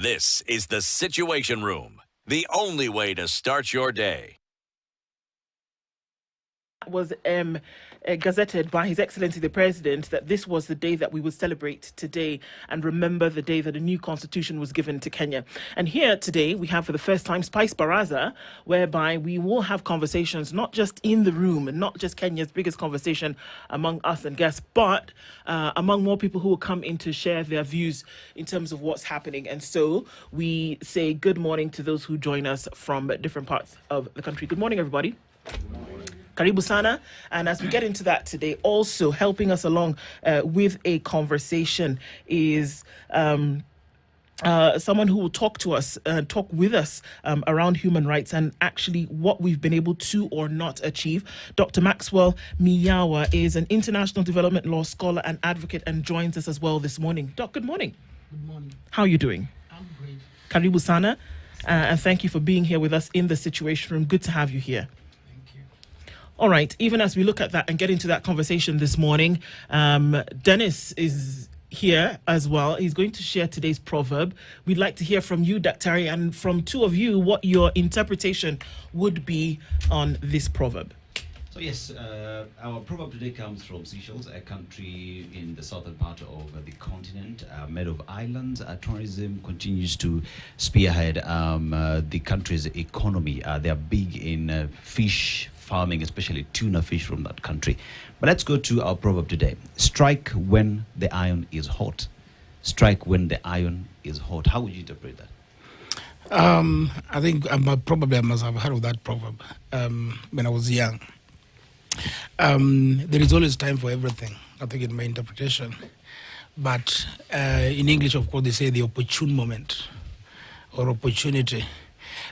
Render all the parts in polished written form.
This is the Situation Room, the only way to start your day. Was gazetted by His Excellency the President that this was the day that we would celebrate today and remember the day that a new constitution was given to Kenya. And here today we have for the first time Spice Baraza, whereby we will have conversations not just in the room and not just Kenya's biggest conversation among us and guests, but among more people who will come in to share their views in terms of what's happening. And so we say good morning to those who join us from different parts of the country. Good morning, everybody. Good morning. Karibu sana. And as we get into that today, also helping us along with a conversation is someone who will talk to us, talk with us around human rights and actually what we've been able to or not achieve. Dr. Maxwell Miyawa is an international development law scholar and advocate and joins us as well this morning. Doc, good morning. Good morning. How are you doing? I'm great. Karibu sana. And thank you for being here with us in the Situation Room. Good to have you here. All right, even as we look at that and get into that conversation this morning, Dennis is here as well. He's going to share today's proverb. We'd like to hear from you, Daktari, and from two of you what your interpretation would be on this proverb. So yes, our proverb today comes from Seychelles, a country in the southern part of the continent, made of islands. Tourism continues to spearhead the country's economy. They are big in fish farming, especially tuna fish from that country. But let's go to our proverb today. Strike when the iron is hot. Strike when the iron is hot. How would you interpret that? I think probably I must have heard of that proverb when I was young. There is always time for everything, I think, in my interpretation. But in English, of course, they say the opportune moment or opportunity.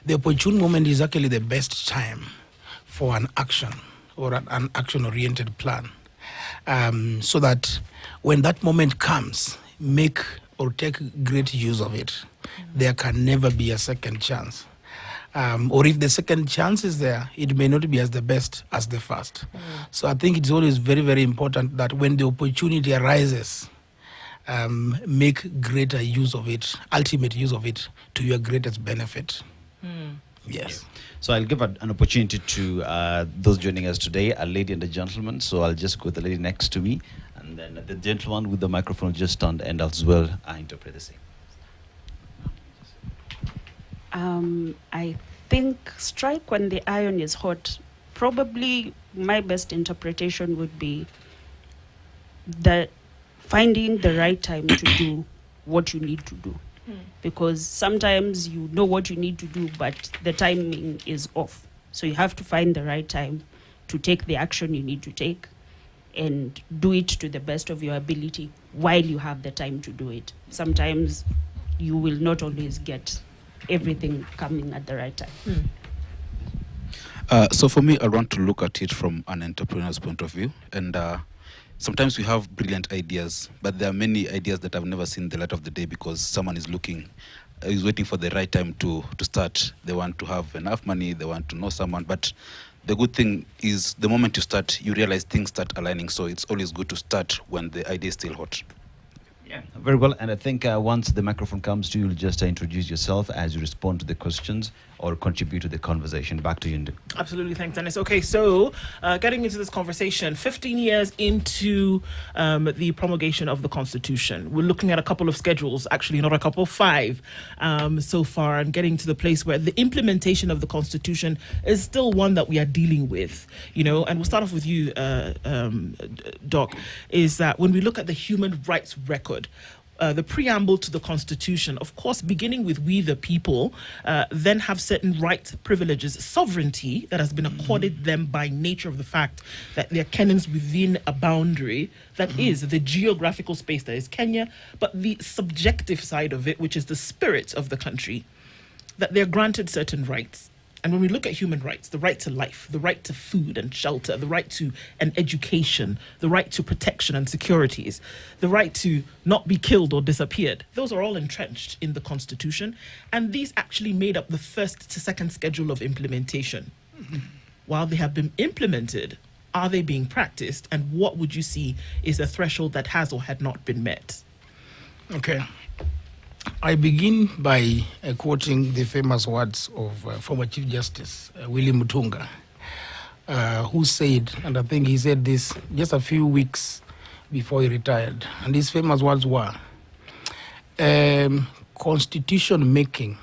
The opportune moment is actually the best time for an action or an action-oriented plan, so that when that moment comes, make or take great use of it. There can never be a second chance. Or if the second chance is there, it may not be as the best as the first. So I think it's always very, very important that when the opportunity arises, make greater use of it, ultimate use of it to your greatest benefit. Yes. So I'll give an opportunity to those joining us today, a lady and a gentleman. So I'll just go with the lady next to me, and then the gentleman with the microphone just stand and as well I interpret the same. I think strike when the iron is hot. Probably my best interpretation would be that finding the right time to do what you need to do. Because sometimes you know what you need to do, but the timing is off. So you have to find the right time to take the action you need to take and do it to the best of your ability while you have the time to do it. Sometimes you will not always get everything coming at the right time. So for me, I want to look at it from an entrepreneur's point of view. And sometimes we have brilliant ideas, but there are many ideas that I've never seen the light of the day because someone is waiting for the right time to start. They want to have enough money, they want to know someone. But the good thing is the moment you start, you realize things start aligning. So it's always good to start when the idea is still hot. Yeah, very well. And I think once the microphone comes to you, you'll just introduce yourself as you respond to the questions or contribute to the conversation. Back to you, Indu. Absolutely. Thanks, Dennis. Okay, so getting into this conversation, 15 years into the promulgation of the Constitution, we're looking at a couple of schedules, actually not a couple, 5 so far, and getting to the place where the implementation of the Constitution is still one that we are dealing with, you know, and we'll start off with you, Doc, is that when we look at the human rights record, the preamble to the Constitution, of course, beginning with we the people, then have certain rights, privileges, sovereignty that has been accorded them by nature of the fact that they're Kenyans within a boundary that is the geographical space that is Kenya, but the subjective side of it, which is the spirit of the country, that they're granted certain rights. And when we look at human rights, the right to life, the right to food and shelter, the right to an education, the right to protection and securities, the right to not be killed or disappeared, those are all entrenched in the Constitution. And these actually made up the first to second schedule of implementation. While they have been implemented, are they being practiced? And what would you see is a threshold that has or had not been met? Okay. I begin by quoting the famous words of former Chief Justice William Mutunga, who said, and I think he said this just a few weeks before he retired, and his famous words were, constitution making,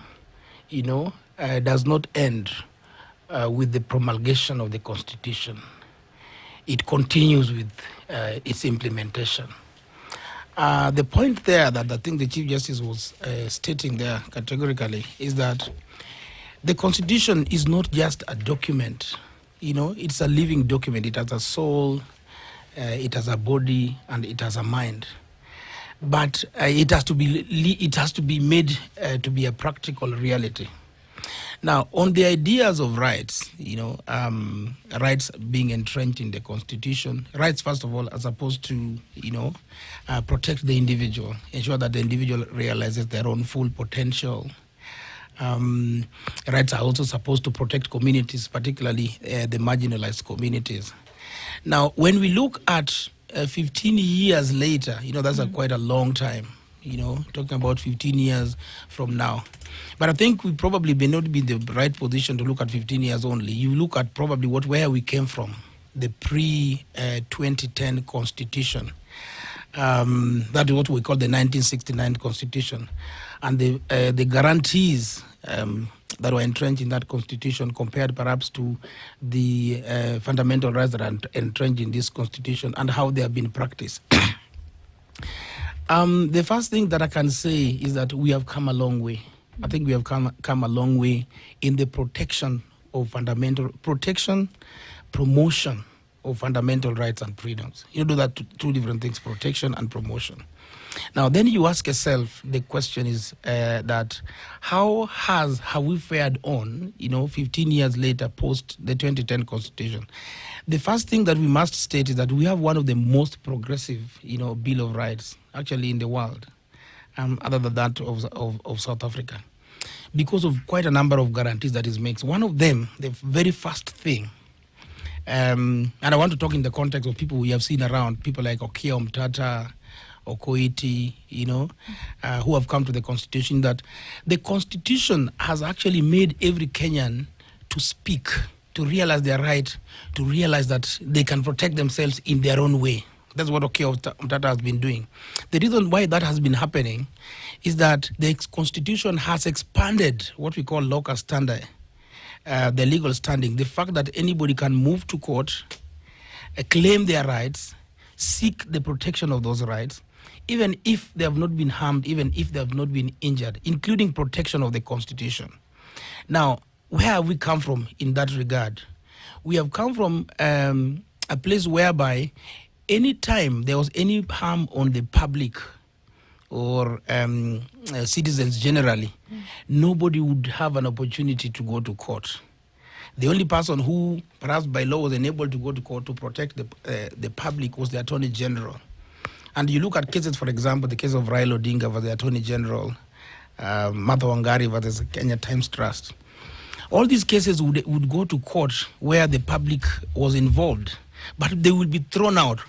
does not end with the promulgation of the Constitution. It continues with its implementation. The point there that I think the Chief Justice was stating there categorically is that the Constitution is not just a document, it's a living document. It has a soul, it has a body, and it has a mind. But it has to be made to be a practical reality. Now, on the ideas of rights, rights being entrenched in the Constitution, rights, first of all, are supposed to, protect the individual, ensure that the individual realizes their own full potential. Rights are also supposed to protect communities, particularly the marginalized communities. Now, when we look at 15 years later, that's quite a long time, talking about 15 years from now. But I think we probably may not be in the right position to look at 15 years only. You look at probably where we came from, the pre-2010 Constitution. That is what we call the 1969 Constitution. And the guarantees that were entrenched in that Constitution compared perhaps to the fundamental rights that are entrenched in this Constitution and how they have been practiced. The first thing that I can say is that we have come a long way. I think we have come a long way in the protection, promotion of fundamental rights and freedoms. You do that two different things, protection and promotion. Now, then you ask yourself, the question is that how have we fared on, 15 years later, post the 2010 Constitution? The first thing that we must state is that we have one of the most progressive, Bill of Rights, actually in the world, other than that of South Africa, because of quite a number of guarantees that it makes. One of them, the very first thing, and I want to talk in the context of people we have seen around, people like Okia Omtata, Okoiti, who have come to the Constitution, that the Constitution has actually made every Kenyan to speak, to realize their right, to realize that they can protect themselves in their own way. That's what Okia Omtata has been doing. The reason why that has been happening is that the Constitution has expanded what we call locus standi, the legal standing, the fact that anybody can move to court, claim their rights, seek the protection of those rights, even if they have not been harmed, even if they have not been injured, including protection of the Constitution. Now, where have we come from in that regard? We have come from a place whereby any time there was any harm on the public or citizens generally, nobody would have an opportunity to go to court. The only person who, perhaps by law, was enabled to go to court to protect the public was the Attorney General. And you look at cases, for example, the case of Raila Odinga versus the Attorney General, Martha Wangari versus Kenya Times Trust. All these cases would go to court where the public was involved, but they would be thrown out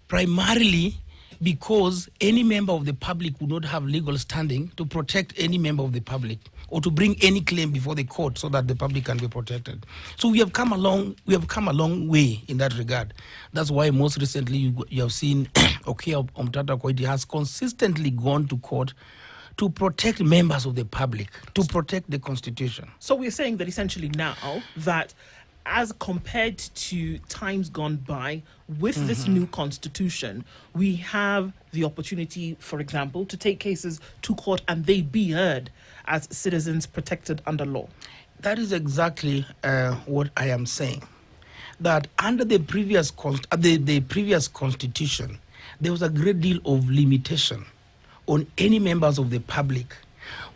primarily because any member of the public would not have legal standing to protect any member of the public or to bring any claim before the court so that the public can be protected. So we have come a long way in that regard. That's why most recently you have seen Okia Omtata Koiti has consistently gone to court to protect members of the public, to protect the Constitution. So we're saying that essentially now that as compared to times gone by, with this new Constitution, we have the opportunity, for example, to take cases to court and they be heard as citizens protected under law. That is exactly what I am saying. That under the previous Constitution, there was a great deal of limitation on any members of the public,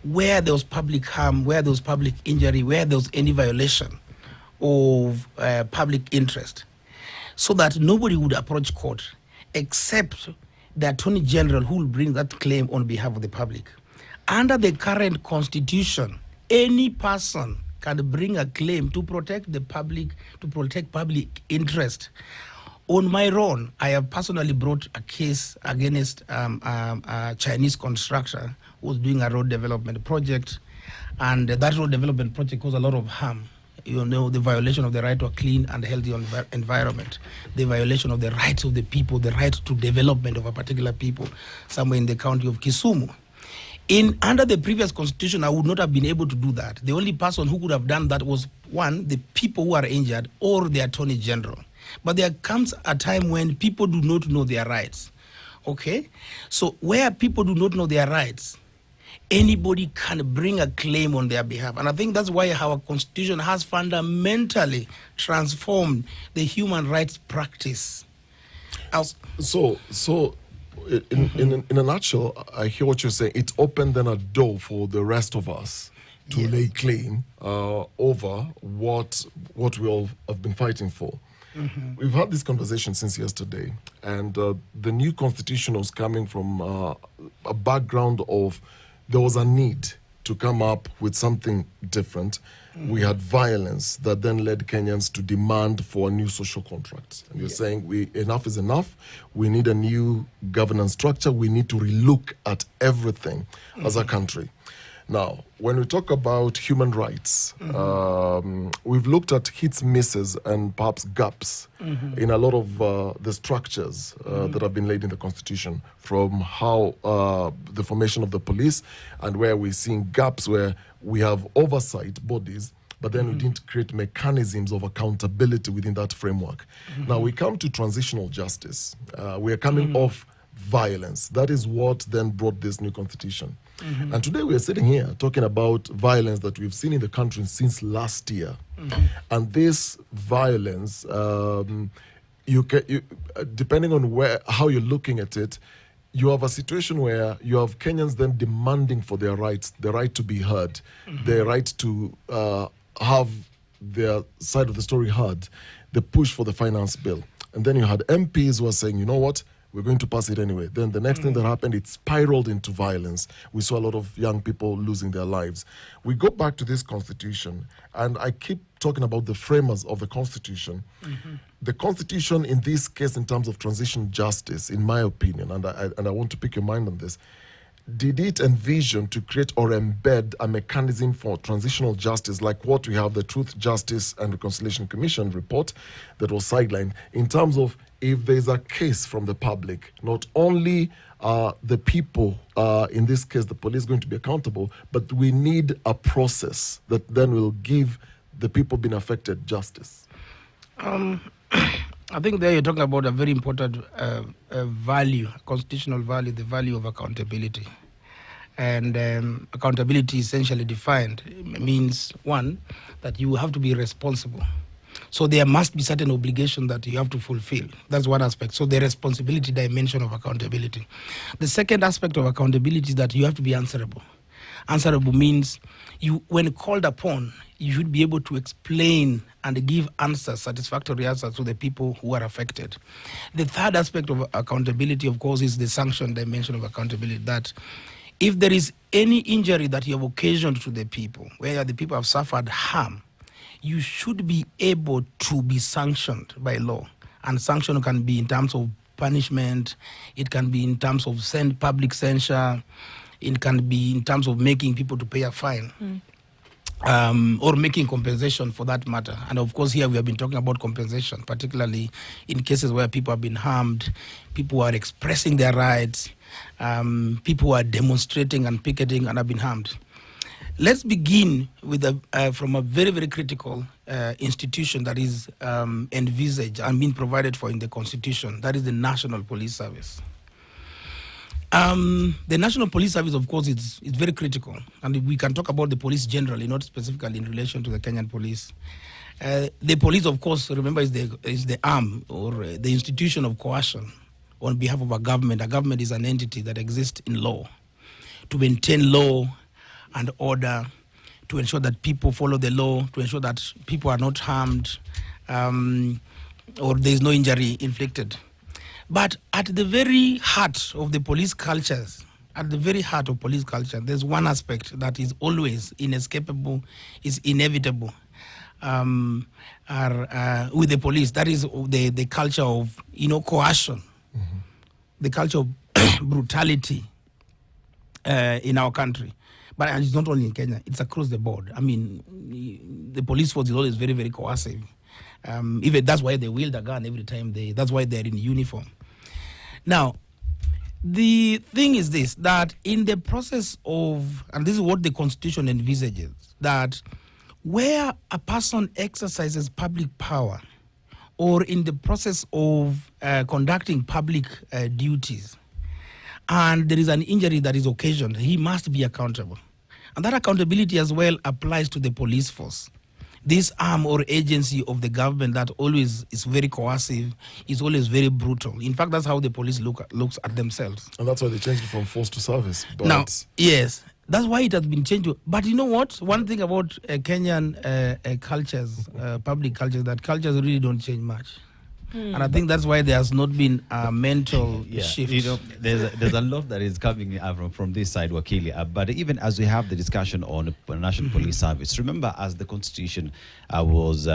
where there was public harm, where there was public injury, where there was any violation of public interest, so that nobody would approach court except the Attorney General who will bring that claim on behalf of the public. Under the current Constitution, any person can bring a claim to protect the public, to protect public interest On my own, I have personally brought a case against a Chinese constructor who was doing a road development project, and that road development project caused a lot of harm. You know, the violation of the right to a clean and healthy environment, the violation of the rights of the people, the right to development of a particular people, somewhere in the county of Kisumu. Under the previous constitution, I would not have been able to do that. The only person who could have done that was, one, the people who are injured or the Attorney General. But there comes a time when people do not know their rights. Okay? So where people do not know their rights, anybody can bring a claim on their behalf. And I think that's why our constitution has fundamentally transformed the human rights practice. So in a nutshell, I hear what you're saying. It opened then a door for the rest of us to lay claim over what we all have been fighting for. Mm-hmm. We've had this conversation since yesterday, and the new constitution was coming from a background of there was a need to come up with something different. Mm-hmm. We had violence that then led Kenyans to demand for a new social contract. And you're saying enough is enough. We need a new governance structure. We need to relook at everything as a country. Now, when we talk about human rights, we've looked at hits, misses, and perhaps gaps in a lot of the structures that have been laid in the Constitution, from how the formation of the police, and where we're seeing gaps where we have oversight bodies, but then we didn't create mechanisms of accountability within that framework. Now, we come to transitional justice. We are coming off violence. That is what then brought this new constitution. And today we are sitting here talking about violence that we've seen in the country since last year. And this violence, depending on how you're looking at it, you have a situation where you have Kenyans then demanding for their rights, the right to be heard, the right to have their side of the story heard, the push for the finance bill. And then you had MPs who are saying, you know what, we're going to pass it anyway. Then the next thing that happened, it spiraled into violence. We saw a lot of young people losing their lives. We go back to this constitution, and I keep talking about the framers of the constitution. The constitution, in this case, in terms of transition justice, in my opinion, and I want to pick your mind on this, did it envision to create or embed a mechanism for transitional justice like what we have, the Truth, Justice and Reconciliation Commission report that was sidelined, in terms of if there's a case from the public, not only the people, in this case the police, going to be accountable, but we need a process that then will give the people being affected justice? I think there you're talking about a very important value, constitutional value, the value of accountability. And accountability, essentially defined, means, one, that you have to be responsible. So there must be certain obligation that you have to fulfill. That's one aspect. So the responsibility dimension of accountability. The second aspect of accountability is that you have to be answerable. Answerable means you, when called upon, you should be able to explain and give answers, satisfactory answers to the people who are affected. The third aspect of accountability, of course, is the sanction dimension of accountability, that if there is any injury that you have occasioned to the people, where the people have suffered harm, you should be able to be sanctioned by law. And sanction can be in terms of punishment, it can be in terms of public censure, it can be in terms of making people to pay a fine. Or making compensation for that matter. And of course here we have been talking about compensation, particularly in cases where people have been harmed, people who are expressing their rights, people who are demonstrating and picketing and have been harmed. Let's begin with from a very, very critical institution that is envisaged and being provided for in the Constitution. That is the National Police Service. The National Police Service, of course, it's very critical. And we can talk about the police generally, not specifically in relation to the Kenyan police. The police, of course, remember, is the arm or the institution of coercion on behalf of a government. A government is an entity that exists in law to maintain law and order, to ensure that people follow the law, to ensure that people are not harmed, or there is no injury inflicted. But at the very heart of the police cultures, at the very heart of police culture, there's one aspect that is always inescapable, is inevitable, are with the police. That is the culture of coercion, the culture of brutality in our country. But it's not only in Kenya; it's across the board. I mean, the police force is always very, very coercive. Even that's why they wield a gun every time that's why they're in uniform. Now, the thing is this, that in the process of, and this is what the Constitution envisages, that where a person exercises public power or in the process of conducting public duties, and there is an injury that is occasioned, he must be accountable. And that accountability as well applies to the police force. This arm or agency of the government that always is very coercive, is always very brutal. In fact, that's how the police looks at themselves. And that's why they changed it from force to service. But now, yes, that's why it has been changed. But you know what? One thing about Kenyan cultures, public cultures, that cultures really don't change much. And I think that's why there has not been a mental shift. There's a lot that is coming from this side, Wakili. But even as we have the discussion on National Police Service, remember as the Constitution was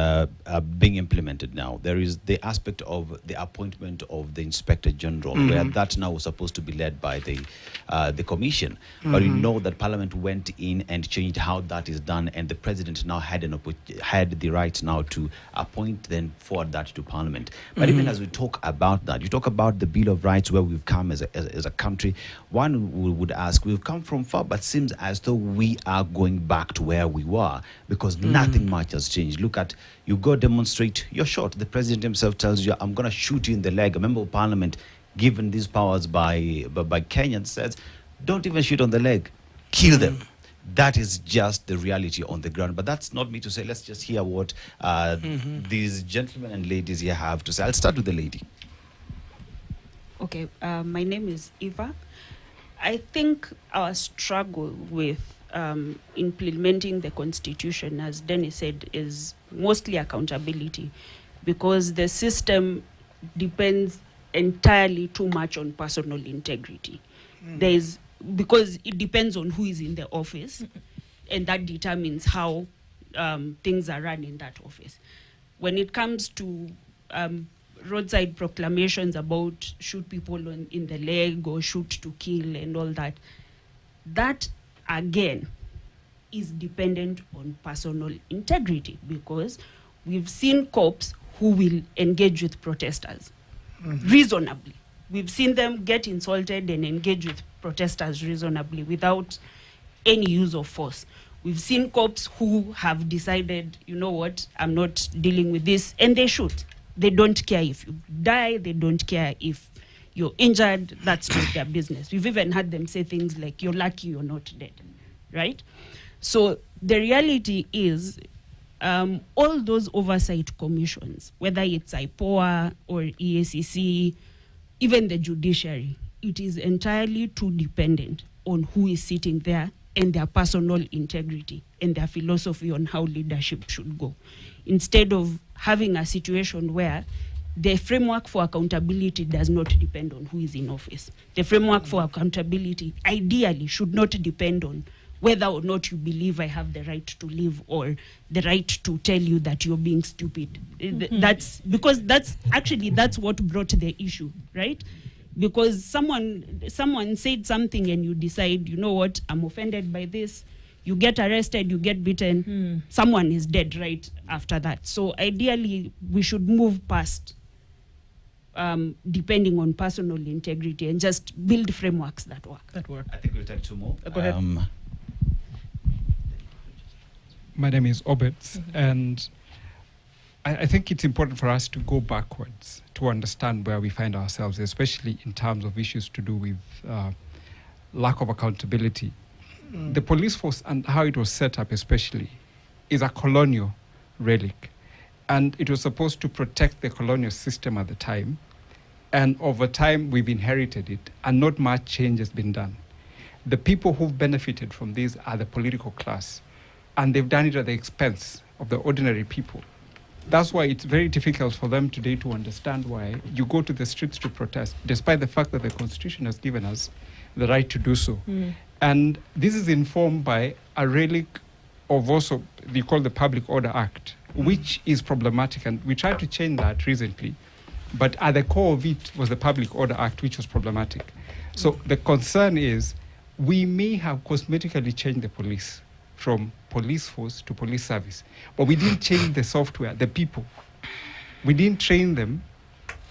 being implemented now, there is the aspect of the appointment of the Inspector General, where that now was supposed to be led by the Commission. But you know that Parliament went in and changed how that is done, and the President now had the right now to appoint, then forward that to Parliament. But even as we talk about that, you talk about the Bill of Rights, where we've come as a country. One would ask, we've come from far, but seems as though we are going back to where we were, because nothing much has changed. Look at, you go demonstrate, you're shot. The President himself tells you, I'm going to shoot you in the leg. A member of Parliament, given these powers by Kenyans, says, don't even shoot on the leg, kill them. That is just the reality on the ground. But that's not me to say. Let's just hear what these gentlemen and ladies here have to say. I'll start with the lady. Okay, my name is Eva. I think our struggle with implementing the Constitution, as Dennis said, is mostly accountability, because the system depends entirely too much on personal integrity. Because it depends on who is in the office, and that determines how things are run in that office. When it comes to roadside proclamations about shoot people in the leg or shoot to kill and all that, that again is dependent on personal integrity, because we've seen cops who will engage with protesters reasonably. We've seen them get insulted and engage with protesters reasonably without any use of force. We've seen cops who have decided, you know what, I'm not dealing with this, and they shoot. They don't care if you die. They don't care if you're injured. That's not their business. We've even had them say things like, you're lucky you're not dead, right? So the reality is, all those oversight commissions, whether it's IPOA or EACC, even the judiciary, it is entirely too dependent on who is sitting there and their personal integrity and their philosophy on how leadership should go. Instead of having a situation where the framework for accountability does not depend on who is in office. The framework for accountability ideally should not depend on whether or not you believe I have the right to live or the right to tell you that you're being stupid. That's because that's what brought the issue, right? Because someone said something and you decide, you know what, I'm offended by this. You get arrested, you get beaten, someone is dead right after that. So ideally, we should move past depending on personal integrity and just build frameworks that work. I think we'll take two more. Go ahead. My name is Obed, and I think it's important for us to go backwards to understand where we find ourselves, especially in terms of issues to do with lack of accountability. The police force and how it was set up especially is a colonial relic, and it was supposed to protect the colonial system at the time, and over time we've inherited it and not much change has been done. The people who've benefited from this are the political class, and they've done it at the expense of the ordinary people. That's why it's very difficult for them today to understand why you go to the streets to protest, despite the fact that the Constitution has given us the right to do so. And this is informed by a relic of also, we call the Public Order Act, which is problematic. And we tried to change that recently. But at the core of it was the Public Order Act, which was problematic. So the concern is we may have cosmetically changed the police from police force to police service, but we didn't change the software, the people. We didn't train them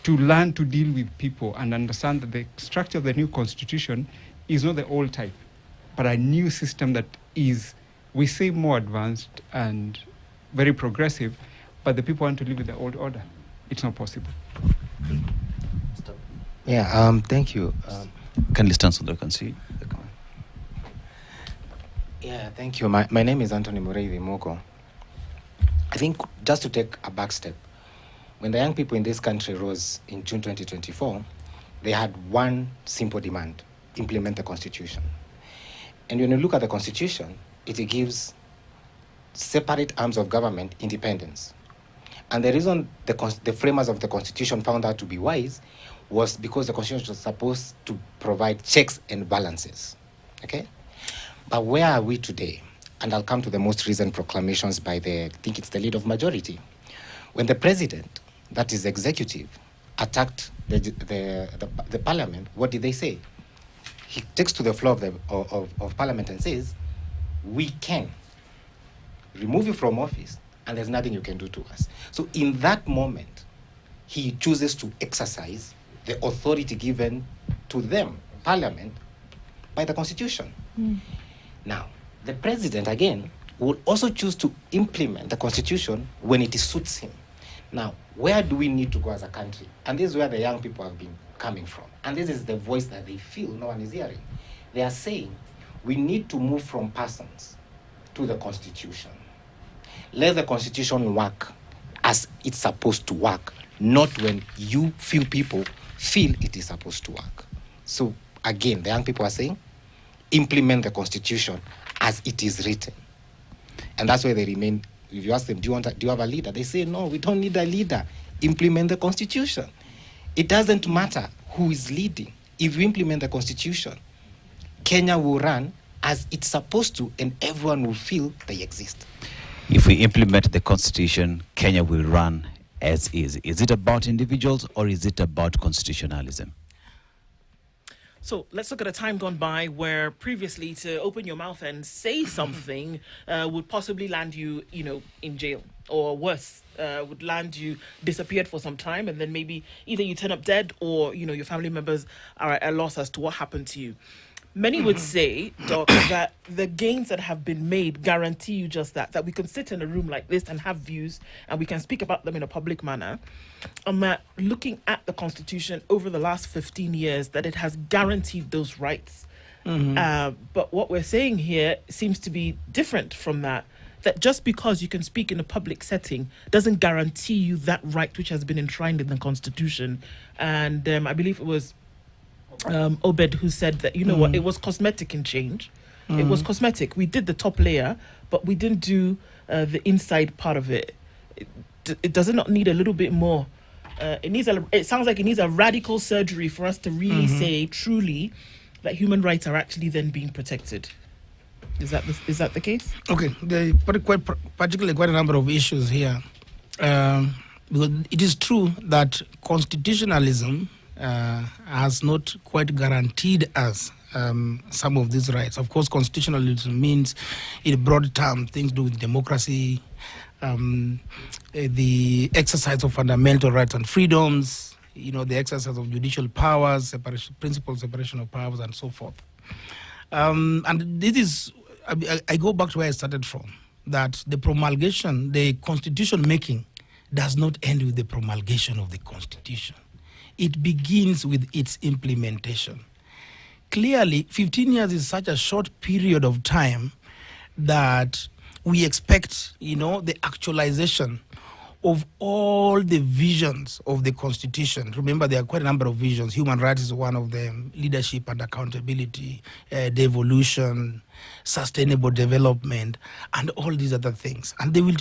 to learn to deal with people and understand that the structure of the new constitution is not the old type, but a new system that is, we say, more advanced and very progressive, but the people want to live with the old order. It's not possible. Yeah, thank you. Kindly stand so that I can see the comment. Yeah, thank you. My name is Anthony Mureithi Moko. I think just to take a back step, when the young people in this country rose in June 2024, they had one simple demand: implement the Constitution. And when you look at the Constitution, it gives separate arms of government independence. And the reason the framers of the Constitution found that to be wise was because the Constitution was supposed to provide checks and balances. Okay? But where are we today? And I'll come to the most recent proclamations by I think it's the leader of majority. When the president, that is executive, attacked the parliament, what did they say? He takes to the floor of parliament and says, we can remove you from office and there's nothing you can do to us. So in that moment, he chooses to exercise the authority given to them, parliament, by the Constitution. Now, the president, again, will also choose to implement the Constitution when it suits him. Now, where do we need to go as a country? And this is where the young people have been coming from. And this is the voice that they feel no one is hearing. They are saying, we need to move from persons to the Constitution. Let the Constitution work as it's supposed to work, not when you few people feel it is supposed to work. So again, the young people are saying, implement the Constitution as it is written. And that's why they remain. If you ask them, do you have a leader? They say, no, we don't need a leader. Implement the Constitution. It doesn't matter who is leading. If you implement the Constitution, Kenya will run as it's supposed to, and everyone will feel they exist. If we implement the Constitution, Kenya will run as is. Is it about individuals or is it about constitutionalism? So let's look at a time gone by where previously to open your mouth and say something would possibly land you, in jail, or worse, would land you disappeared for some time, and then maybe either you turn up dead or, your family members are at a loss as to what happened to you. Many would say, Doc, that the gains that have been made guarantee you just that we can sit in a room like this and have views and we can speak about them in a public manner. Looking at the Constitution over the last 15 years, that it has guaranteed those rights. But what we're saying here seems to be different from that just because you can speak in a public setting doesn't guarantee you that right which has been enshrined in the Constitution. And I believe it was Obed who said that, what, it was cosmetic in change. It was cosmetic. We did the top layer, but we didn't do the inside part of it. Does it not need a little bit more? It sounds like it needs a radical surgery for us to really say truly that human rights are actually then being protected. Is that the case? Okay, there are particularly quite a number of issues here. Because it is true that constitutionalism has not quite guaranteed us some of these rights. Of course, constitutionalism means, in broad terms, things to do with democracy, the exercise of fundamental rights and freedoms, the exercise of judicial powers, separation of powers, and so forth. And this is, I go back to where I started from, that the promulgation, the constitution making, does not end with the promulgation of the Constitution. It begins with its implementation. Clearly, 15 years is such a short period of time that we expect, the actualization of all the visions of the Constitution. Remember, there are quite a number of visions. Human rights is one of them, leadership and accountability, devolution, sustainable development, and all these other things. And they will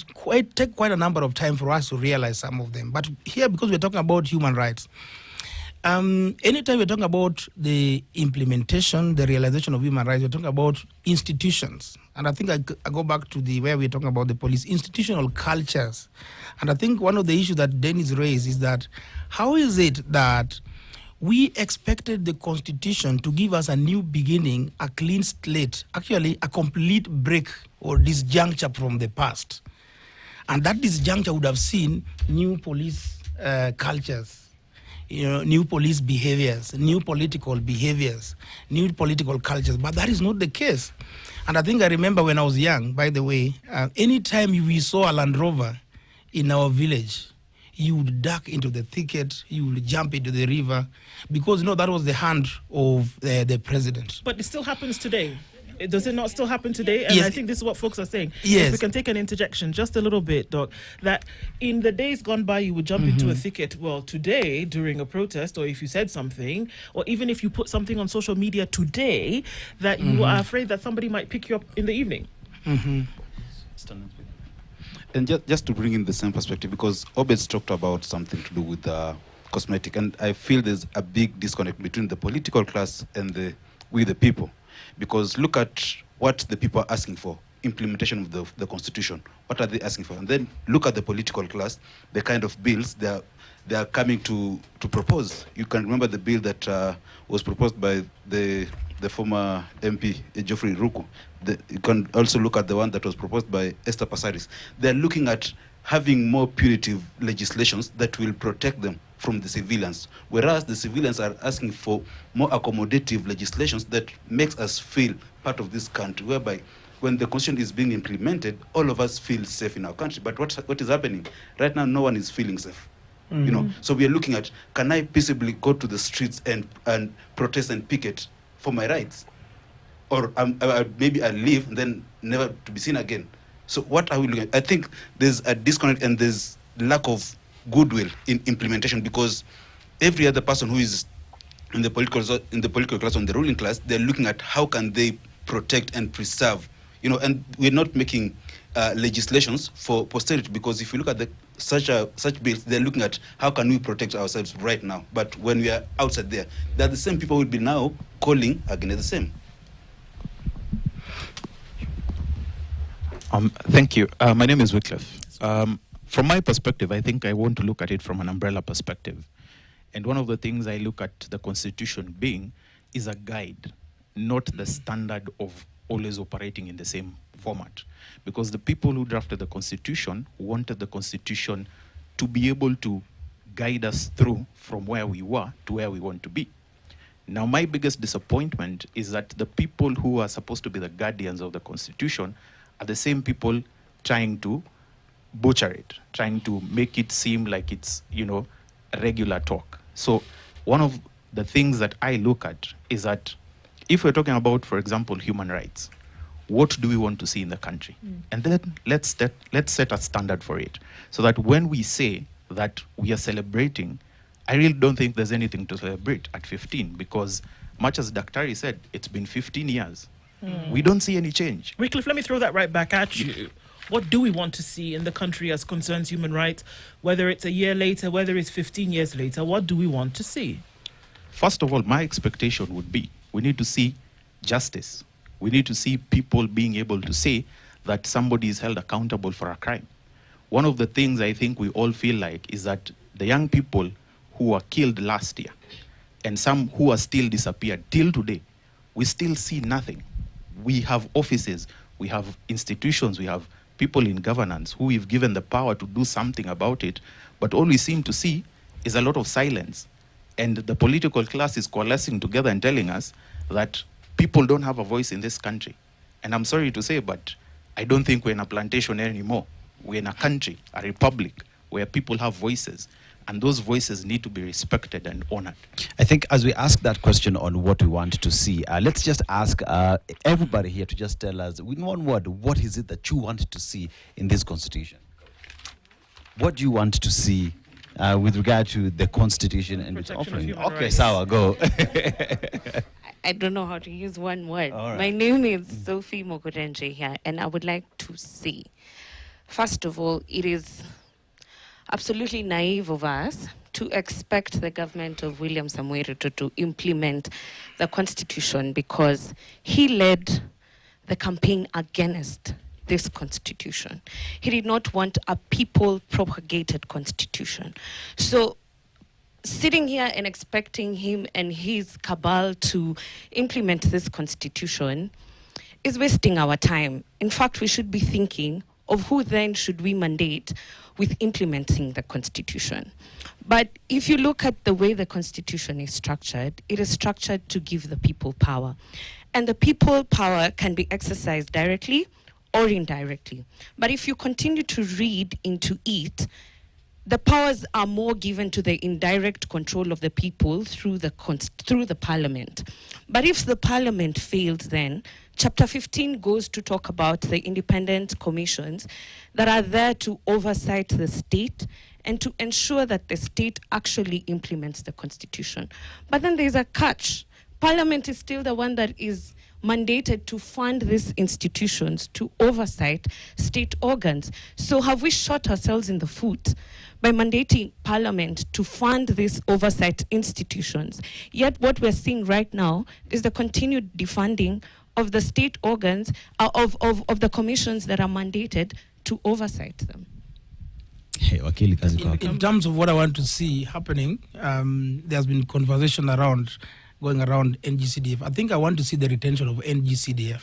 take quite a number of time for us to realize some of them. But here, because we're talking about human rights, anytime we're talking about the implementation, the realization of human rights, we're talking about institutions. And I think I go back to where we're talking about the police, institutional cultures. And I think one of the issues that Dennis raised is that how is it that we expected the Constitution to give us a new beginning, a clean slate, actually a complete break or disjuncture from the past. And that disjuncture would have seen new police cultures, new police behaviors, new political behaviors, new political cultures. But that is not the case. And I think I remember when I was young, by the way, anytime we saw a Land Rover in our village, you would duck into the thicket, you would jump into the river, because that was the hand of the president. But it still happens today. Does it not still happen today? And yes. I think this is what folks are saying. Yes. If we can take an interjection just a little bit, Doc, that in the days gone by, you would jump into a thicket. Well, today, during a protest, or if you said something, or even if you put something on social media today, that you are afraid that somebody might pick you up in the evening. And just to bring in the same perspective, because Obed's talked about something to do with cosmetic, and I feel there's a big disconnect between the political class and we the people. Because look at what the people are asking for, implementation of the Constitution. What are they asking for? And then look at the political class, the kind of bills they are coming to propose. You can remember the bill that was proposed by the former MP, Geoffrey Ruku. You can also look at the one that was proposed by Esther Passaris. They're looking at having more punitive legislations that will protect them from the civilians, whereas the civilians are asking for more accommodative legislations that makes us feel part of this country, whereby when the Constitution is being implemented, all of us feel safe in our country. But what is happening? Right now, no one is feeling safe. So we are looking at, can I peaceably go to the streets and protest and picket for my rights? Or maybe I leave and then never to be seen again. So what are we looking at? I think there's a disconnect and there's lack of goodwill in implementation, because every other person who is in the political class, on the ruling class, they're looking at how can they protect and preserve, and we're not making legislations for posterity, because if you look at such bills, they're looking at how can we protect ourselves right now. But when we are outside there, they're the same people who will be now calling against the same. Thank you. My name is Wycliffe. From my perspective, I think I want to look at it from an umbrella perspective. And one of the things I look at the Constitution being is a guide, not the standard of always operating in the same format. Because the people who drafted the Constitution wanted the Constitution to be able to guide us through from where we were to where we want to be. Now, my biggest disappointment is that the people who are supposed to be the guardians of the Constitution are the same people trying to butcher it, trying to make it seem like it's, regular talk. So one of the things that I look at is that if we're talking about, for example, human rights, what do we want to see in the country? And then let's set a standard for it, so that when we say that we are celebrating, I really don't think there's anything to celebrate at 15, because much as Daktari said, it's been 15 years. We don't see any change. Wycliffe, let me throw that right back at you. What do we want to see in the country as concerns human rights, whether it's a year later, whether it's 15 years later? What do we want to see? First of all, my expectation would be we need to see justice. We need to see people being able to say that somebody is held accountable for a crime. One of the things I think we all feel like is that the young people who were killed last year and some who are still disappeared till today, we still see nothing. We have offices, we have institutions, we have people in governance who we've given the power to do something about it, but all we seem to see is a lot of silence. And the political class is coalescing together and telling us that people don't have a voice in this country. And I'm sorry to say, but I don't think we're in a plantation anymore. We're in a country, a republic, where people have voices. And those voices need to be respected and honored. I think as we ask that question on what we want to see, let's just ask everybody here to just tell us, in one word, what is it that you want to see in this Constitution? What do you want to see with regard to the Constitution and its offering? Okay, Sawa, go. I don't know how to use one word. Right. My name is Sophie Mokorenje here, and I would like to see, first of all, it is absolutely naive of us to expect the government of William Samoei Ruto to implement the Constitution, because he led the campaign against this constitution. He did not want a people-propagated constitution. So sitting here and expecting him and his cabal to implement this constitution is wasting our time. In fact, we should be thinking of who then should we mandate with implementing the constitution. But if you look at the way the constitution is structured, it is structured to give the people power. And the people power can be exercised directly or indirectly. But if you continue to read into it, the powers are more given to the indirect control of the people through the parliament. But if the parliament fails, then Chapter 15 goes to talk about the independent commissions that are there to oversight the state and to ensure that the state actually implements the constitution. But then there's a catch. Parliament is still the one that is mandated to fund these institutions, to oversight state organs. So have we shot ourselves in the foot by mandating Parliament to fund these oversight institutions? Yet what we're seeing right now is the continued defunding of the state organs, of the commissions that are mandated to oversight them. In terms of what I want to see happening, there's been conversation going around NGCDF. I think I want to see the retention of NGCDF.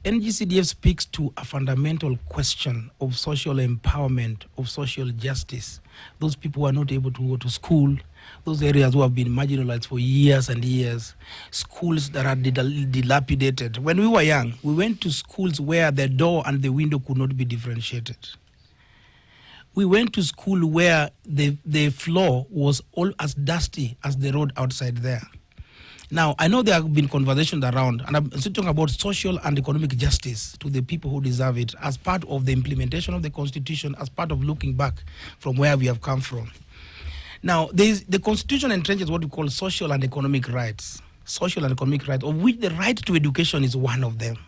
NGCDF speaks to a fundamental question of social empowerment, of social justice. Those people who are not able to go to school, those areas who have been marginalized for years and years, schools that are dilapidated. When we were young, we went to schools where the door and the window could not be differentiated. We went to school where the floor was all as dusty as the road outside there. Now, I know there have been conversations around, and I'm still talking about social and economic justice to the people who deserve it as part of the implementation of the Constitution, as part of looking back from where we have come from. Now, the Constitution entrenches what we call social and economic rights. Social and economic rights, of which the right to education is one of them.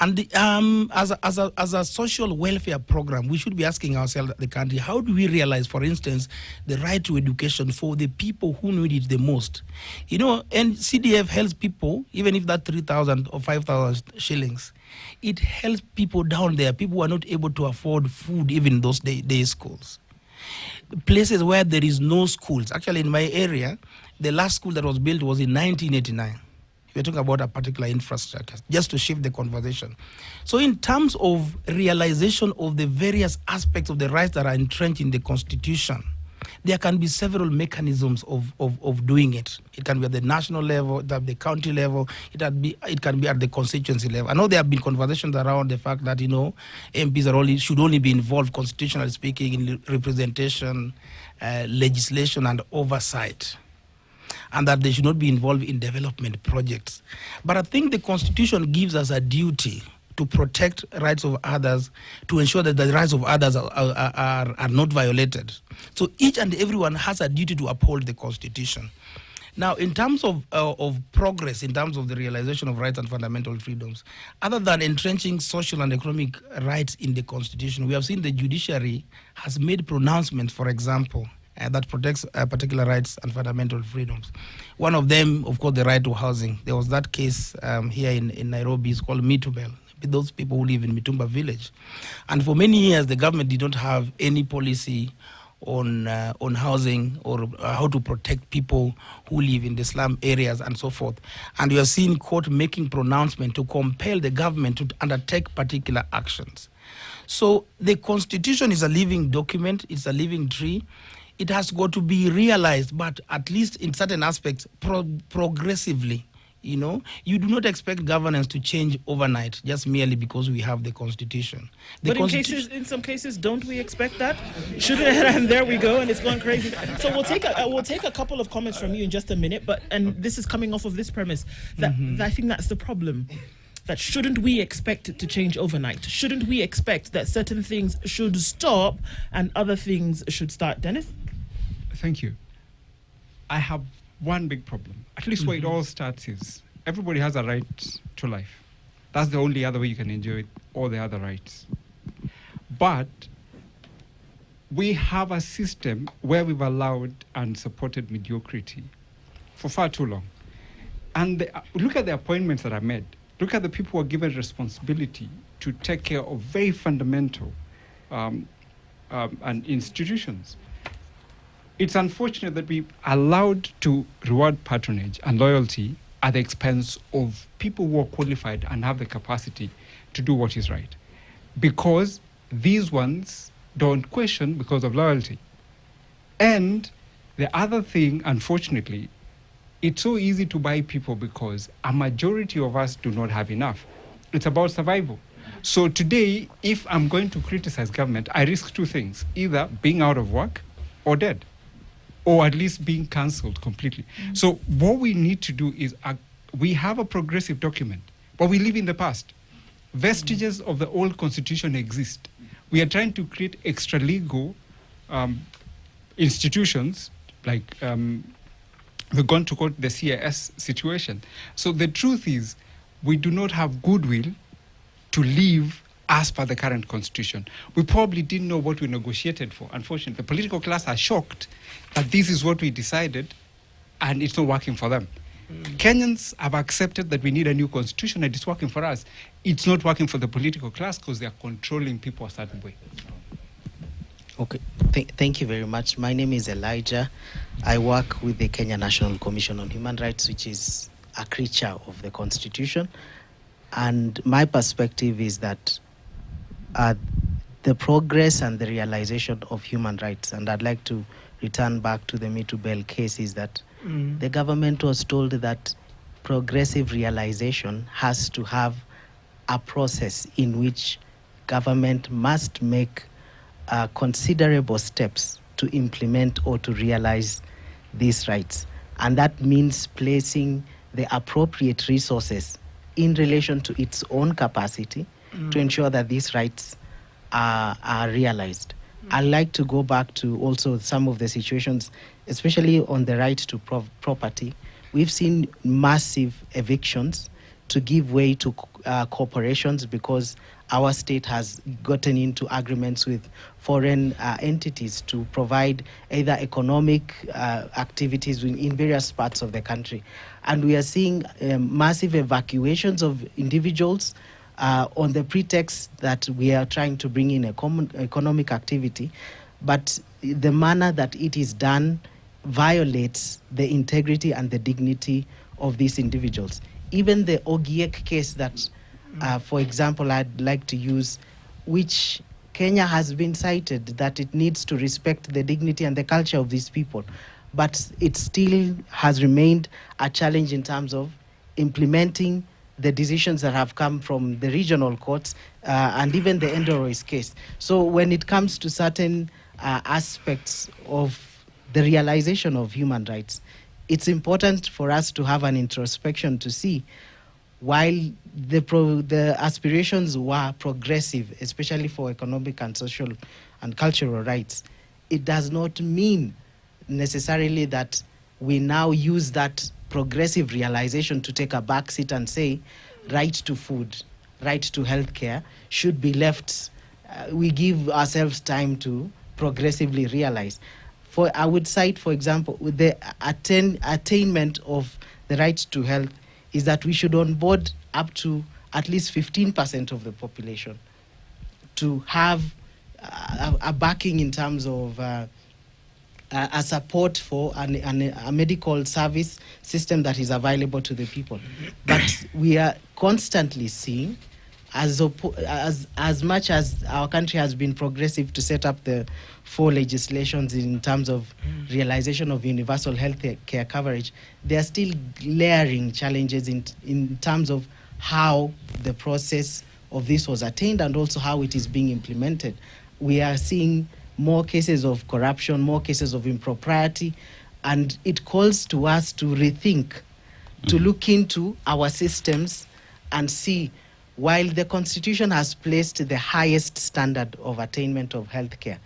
And as a social welfare program, we should be asking ourselves, the country, how do we realize, for instance, the right to education for the people who need it the most? You know, and CDF helps people, even if that's 3,000 or 5,000 shillings, it helps people down there, people who are not able to afford food, even in those day schools. Places where there is no schools. Actually, in my area, the last school that was built was in 1989. We're talking about a particular infrastructure, just to shift the conversation. So in terms of realization of the various aspects of the rights that are entrenched in the Constitution, there can be several mechanisms of doing it. It can be at the national level, at the county level, it can be at the constituency level. I know there have been conversations around the fact that, you know, MPs should only be involved, constitutionally speaking, in representation, legislation and oversight, and that they should not be involved in development projects. But I think the Constitution gives us a duty to protect rights of others, to ensure that the rights of others are not violated. So each and everyone has a duty to uphold the Constitution. Now, in terms of progress, in terms of the realization of rights and fundamental freedoms, other than entrenching social and economic rights in the Constitution, we have seen the judiciary has made pronouncements, for example, that protects particular rights and fundamental freedoms. One of them, of course, the right to housing. There was that case here in Nairobi, it's called Mitubel, those people who live in Mitumba village. And for many years, the government did not have any policy on housing or how to protect people who live in the slum areas and so forth. And we have seen court making pronouncement to compel the government to undertake particular actions. So the Constitution is a living document, it's a living tree. It has got to be realized, but at least in certain aspects, progressively. You know, you do not expect governance to change overnight just merely because we have the Constitution. But in some cases, don't we expect that? And there we go, and it's going crazy. So we'll take a couple of comments from you in just a minute. And this is coming off of this premise that I think that's the problem. That shouldn't we expect it to change overnight? Shouldn't we expect that certain things should stop and other things should start? Dennis? Thank you. I have one big problem. At least where it all starts is everybody has a right to life. That's the only other way you can enjoy all the other rights. But we have a system where we've allowed and supported mediocrity for far too long. And look at the appointments that are made. Look at the people who are given responsibility to take care of very fundamental and institutions. It's unfortunate that we are allowed to reward patronage and loyalty at the expense of people who are qualified and have the capacity to do what is right. Because these ones don't question because of loyalty. And the other thing, unfortunately, it's so easy to buy people because a majority of us do not have enough. It's about survival. So today, if I'm going to criticize government, I risk two things, either being out of work or dead, or at least being cancelled completely. So what we need to do is, we have a progressive document, but we live in the past. Vestiges of the old constitution exist. We are trying to create extra legal institutions, like we're going to quote the CAS situation. So the truth is, we do not have goodwill to live as per the current constitution. We probably didn't know what we negotiated for. Unfortunately, the political class are shocked that this is what we decided and it's not working for them. Kenyans have accepted that we need a new constitution and it's working for us. It's not working for the political class because they are controlling people a certain way. Okay, thank you very much. My name is Elijah. I work with the Kenya National Commission on Human Rights, which is a creature of the Constitution. And my perspective is that the progress and the realization of human rights, and I'd like to return back to the Me Too Bell case, is that the government was told that progressive realization has to have a process in which government must make considerable steps to implement or to realize these rights. And that means placing the appropriate resources in relation to its own capacity to ensure that these rights are realized. I'd like to go back to also some of the situations, especially on the right to property. We've seen massive evictions to give way to corporations because our state has gotten into agreements with foreign entities to provide either economic activities in various parts of the country. And we are seeing massive evacuations of individuals on the pretext that we are trying to bring in a common economic activity. But the manner that it is done violates the integrity and the dignity of these individuals. Even the Ogiek case that, for example, I'd like to use, which Kenya has been cited that it needs to respect the dignity and the culture of these people. But it still has remained a challenge in terms of implementing the decisions that have come from the regional courts and even the Endorois case. So when it comes to certain aspects of the realization of human rights, it's important for us to have an introspection to see, while the aspirations were progressive, especially for economic and social and cultural rights, it does not mean necessarily that we now use that progressive realization to take a back seat and say right to food, right to healthcare should be left. We give ourselves time to progressively realize. I would cite, for example, the attainment of the right to health is that we should onboard up to at least 15% of the population to have a backing in terms of a support for a medical service system that is available to the people. But we are constantly seeing, as much as our country has been progressive to set up the 4 legislations in terms of realization of universal health care coverage, there are still glaring challenges in terms of how the process of this was attained and also how it is being implemented. We are seeing more cases of corruption, more cases of impropriety, and it calls to us to rethink, to look into our systems and see, while the Constitution has placed the highest standard of attainment of healthcare,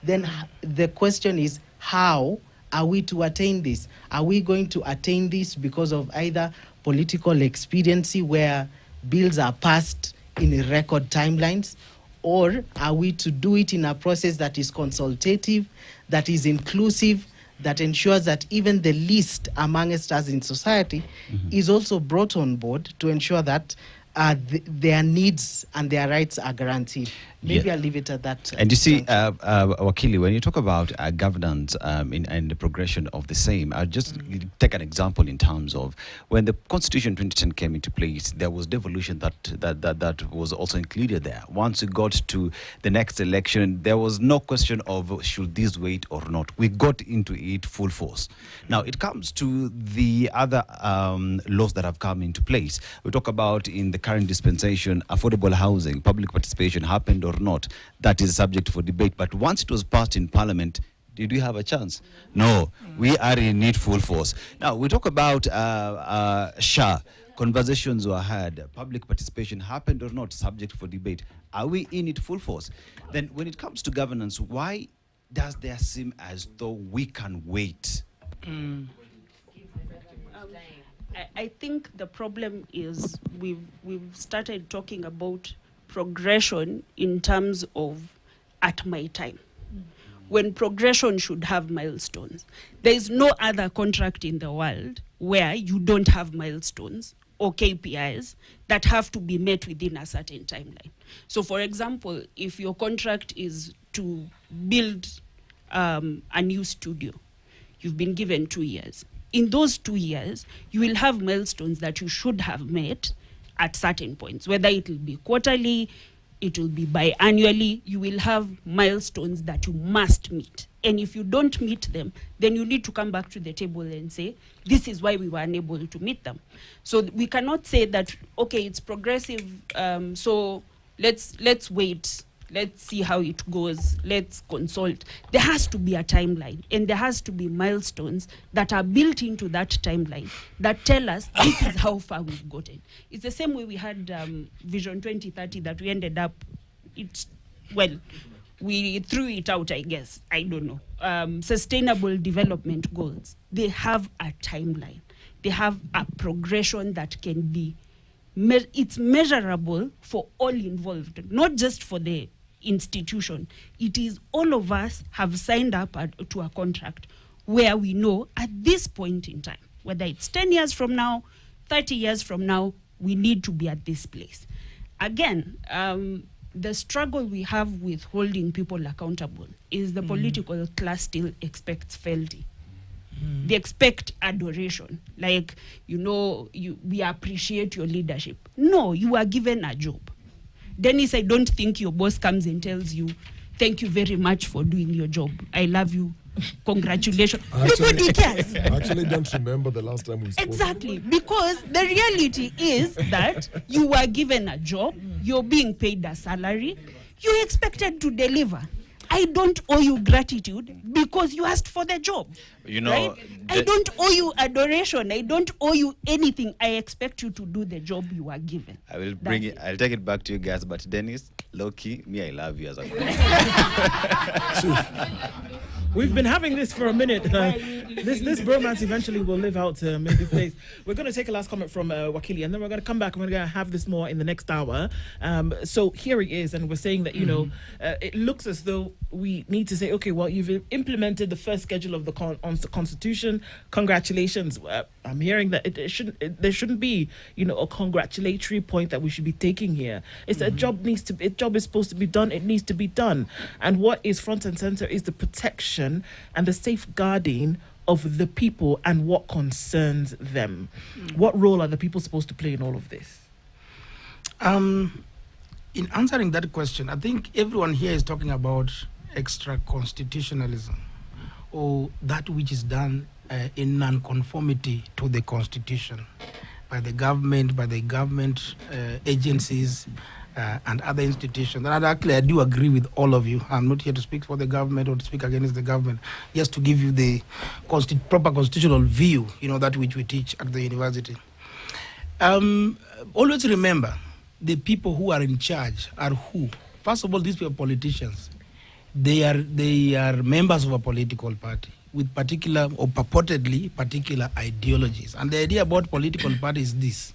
then the question is, how are we to attain this? Are we going to attain this because of either political expediency, where bills are passed in record timelines, or are we to do it in a process that is consultative, that is inclusive, that ensures that even the least amongst us in society is also brought on board to ensure that their needs and their rights are guaranteed. Maybe Yeah. I'll leave it at that. And you see, Wakili, when you talk about governance and the progression of the same, I'll just take an example in terms of when the Constitution 2010 came into place, there was devolution that was also included there. Once we got to the next election, there was no question of should this wait or not. We got into it full force. Now, it comes to the other laws that have come into place. We talk about in the current dispensation, affordable housing, public participation happened or not. That is subject for debate. But once it was passed in Parliament, did we have a chance? No, we are in it full force. Now, we talk about SHA. Conversations were had. Public participation happened or not, subject for debate. Are we in it full force? Then when it comes to governance, why does there seem as though we can wait? I think the problem is we've started talking about progression in terms of at my time, when progression should have milestones. There is no other contract in the world where you don't have milestones or KPIs that have to be met within a certain timeline. So for example, if your contract is to build a new studio, you've been given 2 years. In those 2 years, you will have milestones that you should have met at certain points, whether it will be quarterly, it will be biannually, you will have milestones that you must meet. And if you don't meet them, then you need to come back to the table and say, this is why we were unable to meet them. So we cannot say that, okay, it's progressive, so let's wait. Let's see how it goes. Let's consult. There has to be a timeline, and there has to be milestones that are built into that timeline that tell us this is how far we've gotten. It's the same way we had Vision 2030 that we ended up, we threw it out, I guess. I don't know. Sustainable development goals, they have a timeline. They have a progression that can be, it's measurable for all involved, not just for the institution. It is all of us have signed up to a contract where we know at this point in time, whether it's 10 years from now, 30 years from now, we need to be at this place. Again, the struggle we have with holding people accountable is the political class still expects fealty. They expect adoration. Like, we appreciate your leadership. No, you are given a job. Dennis, I don't think your boss comes and tells you, thank you very much for doing your job. I love you. Congratulations. Nobody cares. I actually don't remember the last time we spoke. Exactly. Because the reality is that you were given a job, you're being paid a salary, you're expected to deliver. I don't owe you gratitude because you asked for the job. Right? I don't owe you adoration. I don't owe you anything. I expect you to do the job you are given. I will bring it. I'll take it back to you guys. But Dennis, low-key, me, I love you as a friend. We've been having this for a minute. This bromance eventually will live out maybe place. We're going to take a last comment from Wakili, and then we're going to come back and we're going to have this more in the next hour. So here he is, and we're saying that, it looks as though we need to say, okay, well, you've implemented the first schedule of the Constitution. Congratulations. I'm hearing that there shouldn't be, a congratulatory point that we should be taking here. It's a job is supposed to be done. It needs to be done. And what is front and center is the protection and the safeguarding of the people and what concerns them. What role are the people supposed to play in all of this? In answering that question, I think everyone here is talking about extra constitutionalism, or that which is done in non-conformity to the Constitution by the government agencies, and other institutions. And actually, I do agree with all of you. I'm not here to speak for the government or to speak against the government, just to give you the proper constitutional view, that which we teach at the university. Always remember, the people who are in charge are who? First of all, these people are politicians. They are members of a political party with particular or purportedly particular ideologies. And the idea about political parties is this: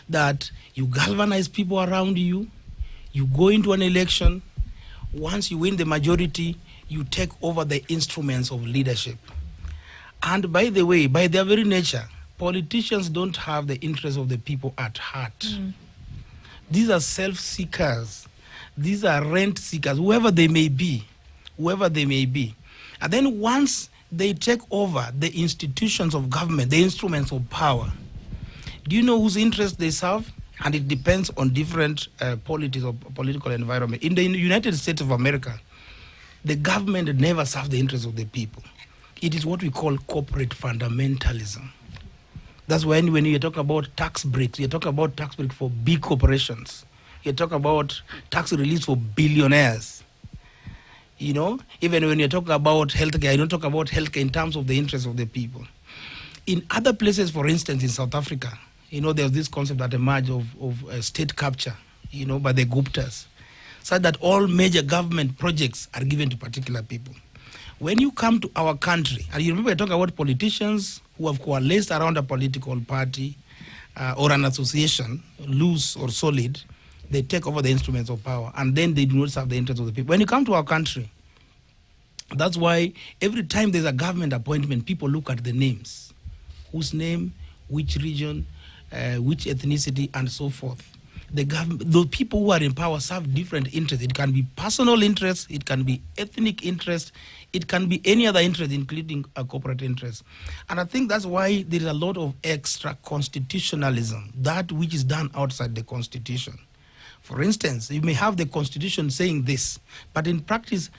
that you galvanize people around you, you go into an election, once you win the majority, you take over the instruments of leadership. And by the way, by their very nature, politicians don't have the interests of the people at heart. These are self-seekers. These are rent seekers, whoever they may be. And then once they take over the institutions of government, the instruments of power, do you know whose interest they serve? And it depends on different polities or political environment. In the United States of America, the government never serves the interests of the people. It is what we call corporate fundamentalism. That's when you talk about tax breaks, you're talking about tax breaks for big corporations. You talk about tax relief for billionaires. You know, even when you're talking about healthcare, you don't talk about healthcare in terms of the interests of the people. In other places, for instance, in South Africa, you know, there's this concept that emerged of state capture, you know, by the Guptas, so that all major government projects are given to particular people. When you come to our country, and you remember I talk about politicians who have coalesced around a political party or an association, loose or solid, they take over the instruments of power, and then they do not serve the interests of the people. When you come to our country, that's why every time there's a government appointment, people look at the names. Whose name, which region, which ethnicity, and so forth. The people who are in power serve different interests. It can be personal interests, it can be ethnic interest, it can be any other interest, including a corporate interest. And I think that's why there is a lot of extra constitutionalism, that which is done outside the Constitution. For instance, you may have the Constitution saying this, but in practice,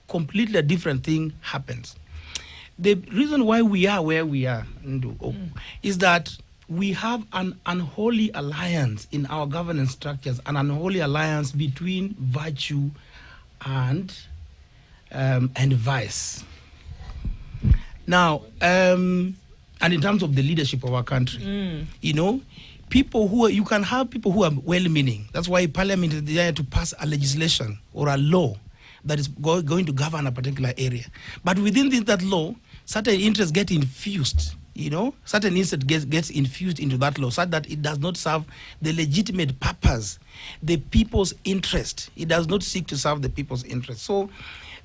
completely a different thing happens. The reason why we are where we are, is that we have an unholy alliance in our governance structures, an unholy alliance between virtue and vice. Now, and in terms of the leadership of our country, you know, you can have people who are well-meaning. That's why Parliament is there to pass a legislation or a law that is going to govern a particular area. But within that law, certain interests get infused. You know, certain interest gets infused into that law so that it does not serve the legitimate purpose, the people's interest. It does not seek to serve the people's interest. So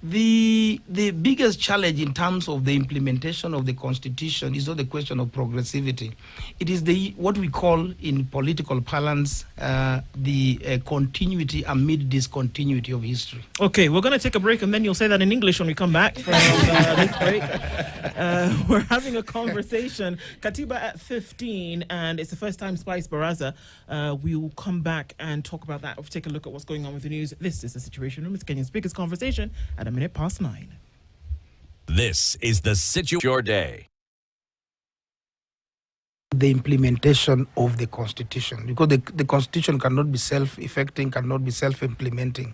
the biggest challenge in terms of the implementation of the Constitution is not the question of progressivity. It is what we call in political parlance the continuity amid discontinuity of history. Okay, we're going to take a break, and then you'll say that in English when we come back from this break. We're having a conversation. Katiba at 15, and it's the first time Spice Baraza. We will come back and talk about that. We'll take a look at what's going on with the news. This is the Situation Room. It's Kenyan Speakers Conversation at 9:01. This is the Your Day. The implementation of the Constitution, because the Constitution cannot be self-effecting, cannot be self-implementing.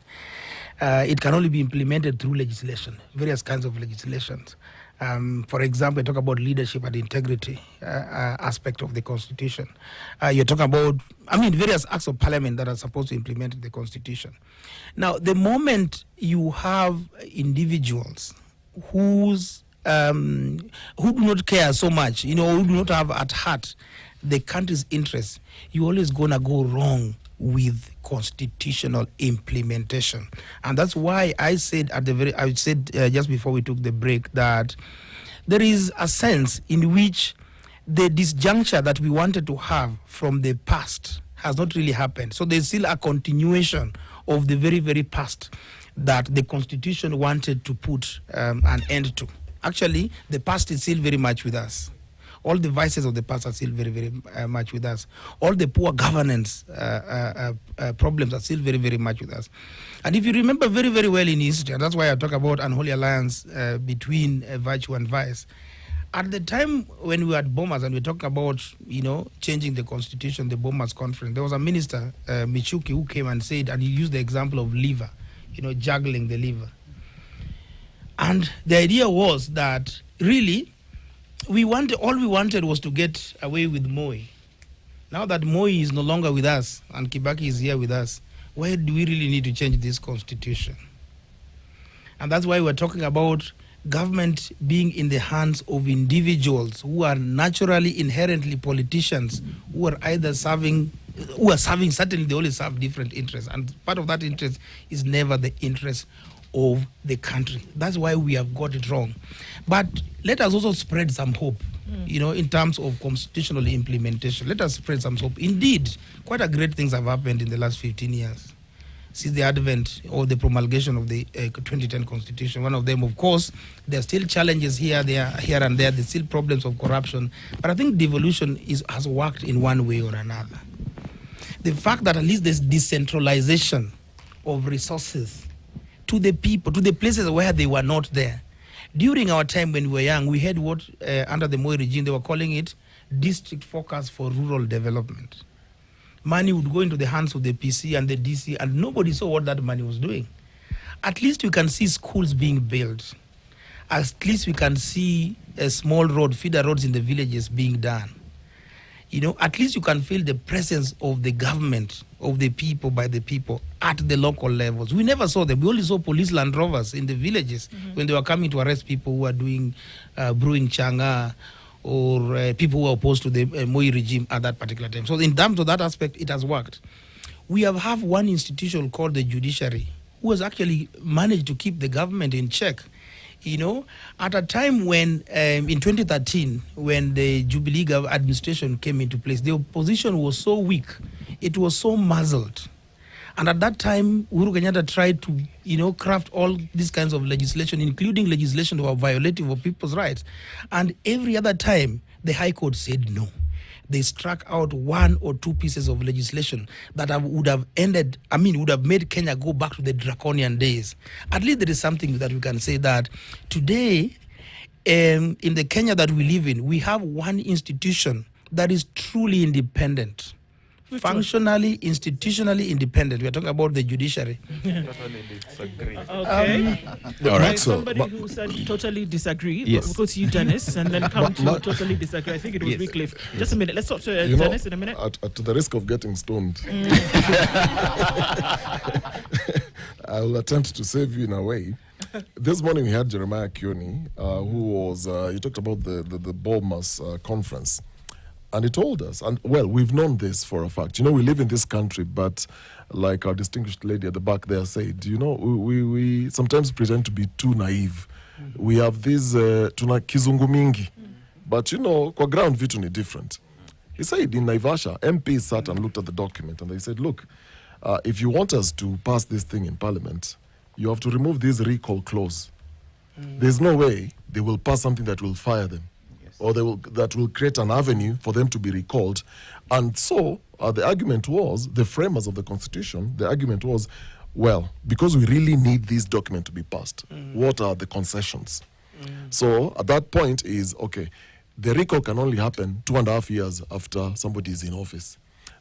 It can only be implemented through legislation, various kinds of legislations. For example, I talk about leadership and integrity aspect of the Constitution. You're talking about, various acts of parliament that are supposed to implement the Constitution. Now, the moment you have individuals who do not care so much, who do not have at heart the country's interests, you're always gonna go wrong with constitutional implementation. And that's why I said just before we took the break that there is a sense in which the disjuncture that we wanted to have from the past has not really happened. So there's still a continuation of the very, very past that the Constitution wanted to put an end to. Actually, the past is still very much with us. All the vices of the past are still very, very much with us. All the poor governance problems are still very, very much with us. And if you remember very, very well in history, and that's why I talk about unholy alliance between virtue and vice, at the time when we were at Bomas and we were talking about, changing the Constitution, the Bomas conference, there was a minister, Michuki, who came and said, and he used the example of liver, juggling the liver. And the idea was that really, all we wanted was to get away with Moi. Now that Moi is no longer with us and Kibaki is here with us, why do we really need to change this Constitution? And that's why we're talking about government being in the hands of individuals who are naturally, inherently politicians, who are certainly they always serve different interests. And part of that interest is never the interest of the country. That's why we have got it wrong. But let us also spread some hope, in terms of constitutional implementation. Let us spread some hope. Indeed, quite a great things have happened in the last 15 years since the advent or the promulgation of the 2010 Constitution. One of them, of course, there are still challenges here and there. There's still problems of corruption. But I think devolution has worked in one way or another. The fact that at least there's decentralization of resources to the people, to the places where they were not there. During our time when we were young, we had what, under the Moi regime, they were calling it district focus for rural development. Money would go into the hands of the PC and the DC, and nobody saw what that money was doing. At least we can see schools being built. At least we can see a small road, feeder roads in the villages being done. At least you can feel the presence of the government, of the people, by the people, at the local levels. We never saw them. We only saw police Land Rovers in the villages when they were coming to arrest people who were doing brewing changa, or people who are opposed to the Moi regime at that particular time. So in terms of that aspect, it has worked. We have one institution called the judiciary, who has actually managed to keep the government in check. At a time when, in 2013, when the Jubilee administration came into place, the opposition was so weak, it was so muzzled. And at that time, Uhuru Kenyatta tried to, craft all these kinds of legislation, including legislation that were violative of people's rights. And every other time, the High Court said no. They struck out one or two pieces of legislation that would have made Kenya go back to the draconian days. At least there is something that we can say that today, in the Kenya that we live in, we have one institution that is truly independent. Functionally, institutionally independent. We are talking about the judiciary. Totally disagree. Okay. All right, somebody who said totally disagree. Yes. We'll go to you, Dennis, and then come to totally disagree. I think it was Wycliffe. Just a minute. Let's talk to Dennis in a minute. At the risk of getting stoned, I will attempt to save you in a way. This morning we had Jeremiah Kioni, who was, he talked about the Bomas conference. And he told us, and well, we've known this for a fact. We live in this country, but like our distinguished lady at the back there said, we sometimes pretend to be too naive. We have this tuna kizungu mingi, but kwa ground vitu ni different. He said in Naivasha, MPs sat and looked at the document and they said, look, if you want us to pass this thing in Parliament, you have to remove this recall clause. There's no way they will pass something that will fire them. Or that will create an avenue for them to be recalled. And so the argument was, the framers of the Constitution, the argument was, well, because we really need this document to be passed, what are the concessions? So at that point is, okay, the recall can only happen 2.5 years after somebody is in office.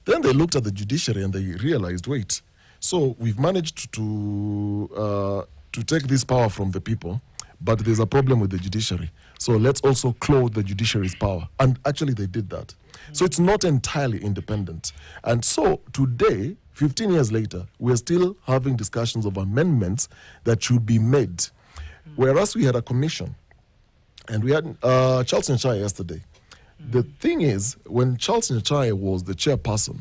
Then they looked at the judiciary and they realized, wait, so we've managed to take this power from the people, but there's a problem with the judiciary. So let's also clothe the judiciary's power. And actually they did that. So it's not entirely independent. And so today, 15 years later, we're still having discussions of amendments that should be made. Whereas we had a commission, and we had Charles Nchai yesterday. The thing is, when Charles Nchai was the chairperson,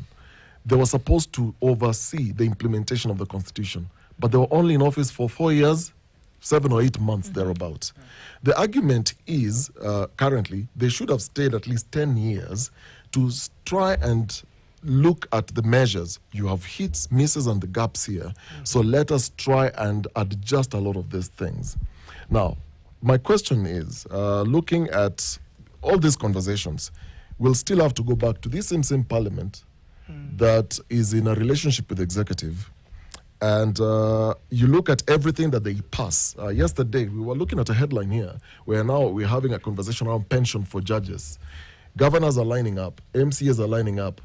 they were supposed to oversee the implementation of the Constitution. But they were only in office for 4 years, 7 or 8 months, thereabouts. The argument is, currently, they should have stayed at least 10 years to try and look at the measures. You have hits, misses, and the gaps here. So let us try and adjust a lot of these things. Now, my question is, looking at all these conversations, we'll still have to go back to this same parliament that is in a relationship with the executive. And you look at everything that they pass. Yesterday, we were looking at a headline here where now we're having a conversation around pension for judges. Governors are lining up. MCAs are lining up.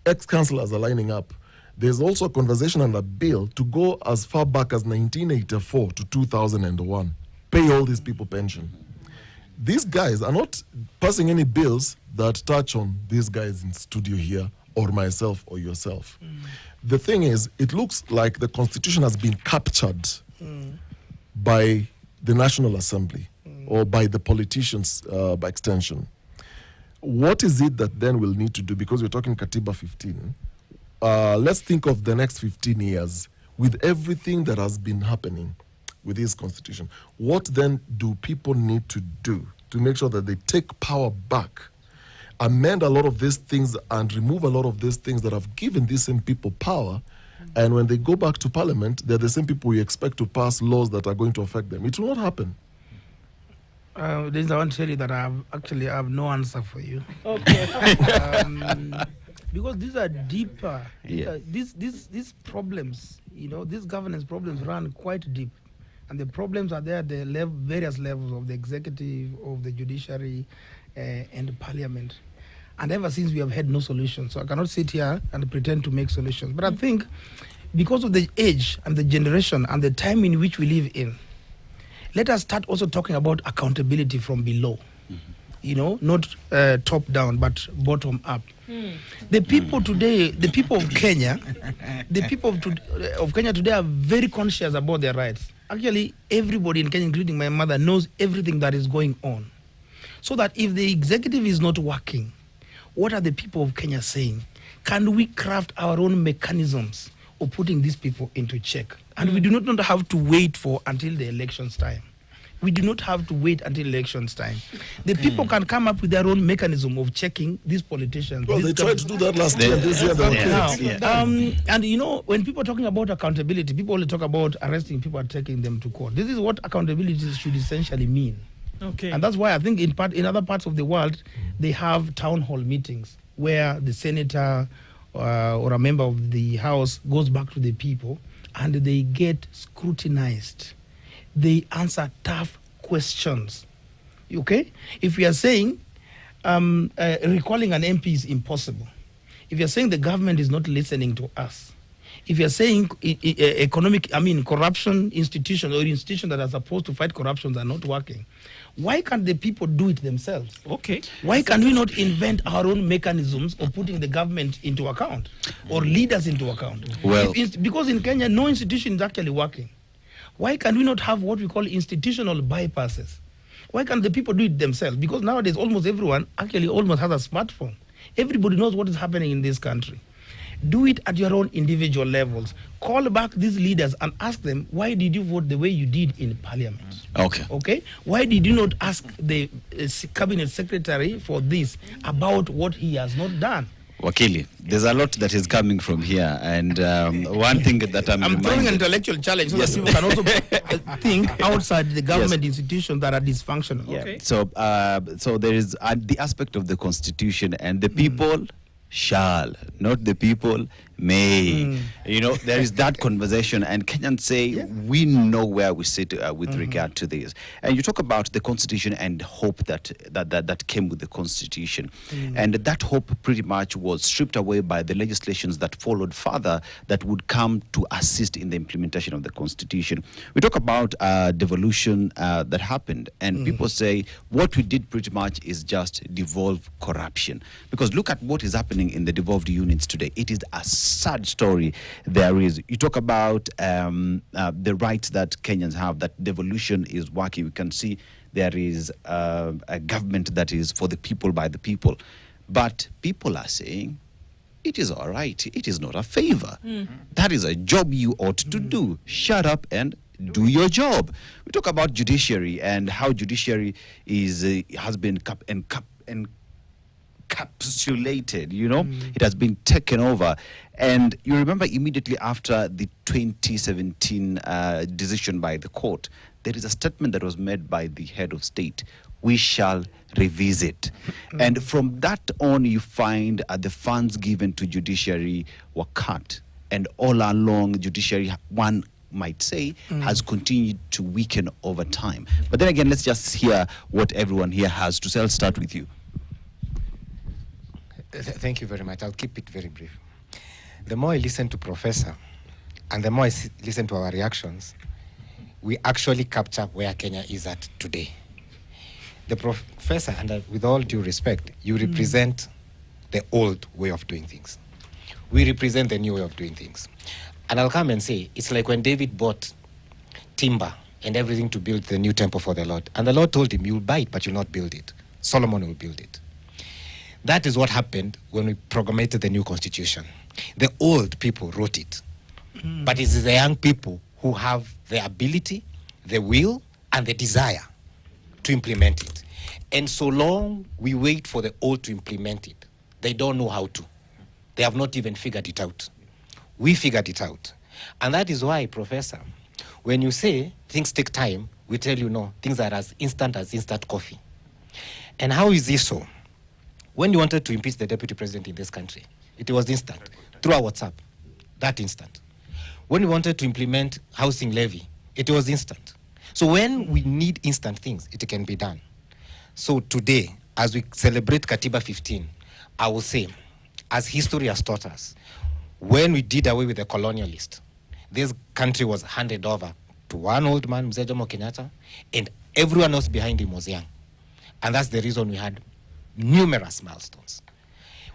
Ex-councillors are lining up. There's also a conversation and a bill to go as far back as 1984 to 2001. Pay all these people pension. These guys are not passing any bills that touch on these guys in studio here or myself or yourself. The thing is, it looks like the Constitution has been captured by the National Assembly or by the politicians by extension. What is it that then we'll need to do? Because we're talking Katiba 15. Let's think of the next 15 years with everything that has been happening. with this constitution. What then do people need to do to make sure that they take power back, amend a lot of these things and remove a lot of these things that have given these same people power? And when they go back to parliament, they're the same people we expect to pass laws that are going to affect them. It will not happen. This I want to tell you that I have no answer for you. Okay. Because these are deeper. Yeah. These problems, these governance problems run quite deep. And the problems are there at the various levels of the executive, of the judiciary, and the parliament. And ever since we have had no solution. So I cannot sit here and pretend to make solutions. But I think because of the age and the generation and the time in which we live in, let us start also talking about accountability from below. Not top down, but bottom up. The people today, the people of Kenya, of Kenya today are very conscious about their rights. Actually, everybody in Kenya, including my mother, knows everything that is going on. So that if the executive is not working, what are the people of Kenya saying? Can we craft our own mechanisms of putting these people into check? And we do not have to wait until the elections time. We do not have to wait until elections time. The people can come up with their own mechanism of checking these politicians. Well, they tried to do that last year. This year, and when people are talking about accountability, people only talk about arresting people and taking them to court. This is what accountability should essentially mean. Okay. And that's why I think in other parts of the world, they have town hall meetings where the senator or a member of the house goes back to the people and they get scrutinized. They answer tough questions. Okay? If we are saying recalling an MP is impossible, if you're saying the government is not listening to us, if you're saying corruption institutions or institutions that are supposed to fight corruption are not working, why can't the people do it themselves? Okay. Why can we not invent our own mechanisms of putting the government into account or leaders into account? Well, because in Kenya, no institution is actually working. Why can we not have what we call institutional bypasses? Why can't the people do it themselves? Because nowadays, almost everyone actually almost has a smartphone. Everybody knows what is happening in this country. Do it at your own individual levels. Call back these leaders and ask them, why did you vote the way you did in parliament? Okay? Why did you not ask the cabinet secretary for this about what he has not done? Wakili, there's a lot that is coming from here, and one thing that I'm throwing an intellectual challenge so that people can also think outside the government institutions that are dysfunctional. Yeah. Okay. So there is the aspect of the constitution, and the people shall, not the people may. There is that conversation, and Kenyans say we know where we sit with regard to this. And you talk about the constitution and hope that came with the constitution, and that hope pretty much was stripped away by the legislations that followed further that would come to assist in the implementation of the constitution. We talk about devolution that happened, and people say what we did pretty much is just devolve corruption, because look at what is happening in the devolved units today. It is a sad story. You talk about the rights that Kenyans have, that devolution is working. We can see there is a government that is for the people, by the people. But people are saying, it is all right. It is not a favor. That is a job you ought to do. Shut up and do your job. We talk about judiciary and how judiciary has been encapsulated, it has been taken over. And you remember immediately after the 2017 decision by the court, there is a statement that was made by the head of state: we shall revisit. And from that on, you find the funds given to judiciary were cut, and all along judiciary, one might say, has continued to weaken over time. But then again, let's just hear what everyone here has to say. I'll start with you. Thank you very much. I'll keep it very brief. The more I listen to Professor and the more I listen to our reactions, we actually capture where Kenya is at today. The Professor, and with all due respect, you represent the old way of doing things. We represent the new way of doing things. And I'll come and say, it's like when David bought timber and everything to build the new temple for the Lord. And the Lord told him, you'll buy it, but you'll not build it. Solomon will build it. That is what happened when we proclamated the new constitution. The old people wrote it, but it is the young people who have the ability, the will, and the desire to implement it. And so long we wait for the old to implement it, they don't know how to. They have not even figured it out. We figured it out. And that is why, Professor, when you say things take time, we tell you no, things are as instant coffee. And how is this so? When you wanted to impeach the deputy president in this country, it was instant, through our WhatsApp, that instant. When we wanted to implement housing levy, it was instant. So when we need instant things, it can be done. So today, as we celebrate Katiba 15, I will say, as history has taught us, when we did away with the colonialist, this country was handed over to one old man, Mzee Jomo Kenyatta, and everyone else behind him was young. And that's the reason we had numerous milestones.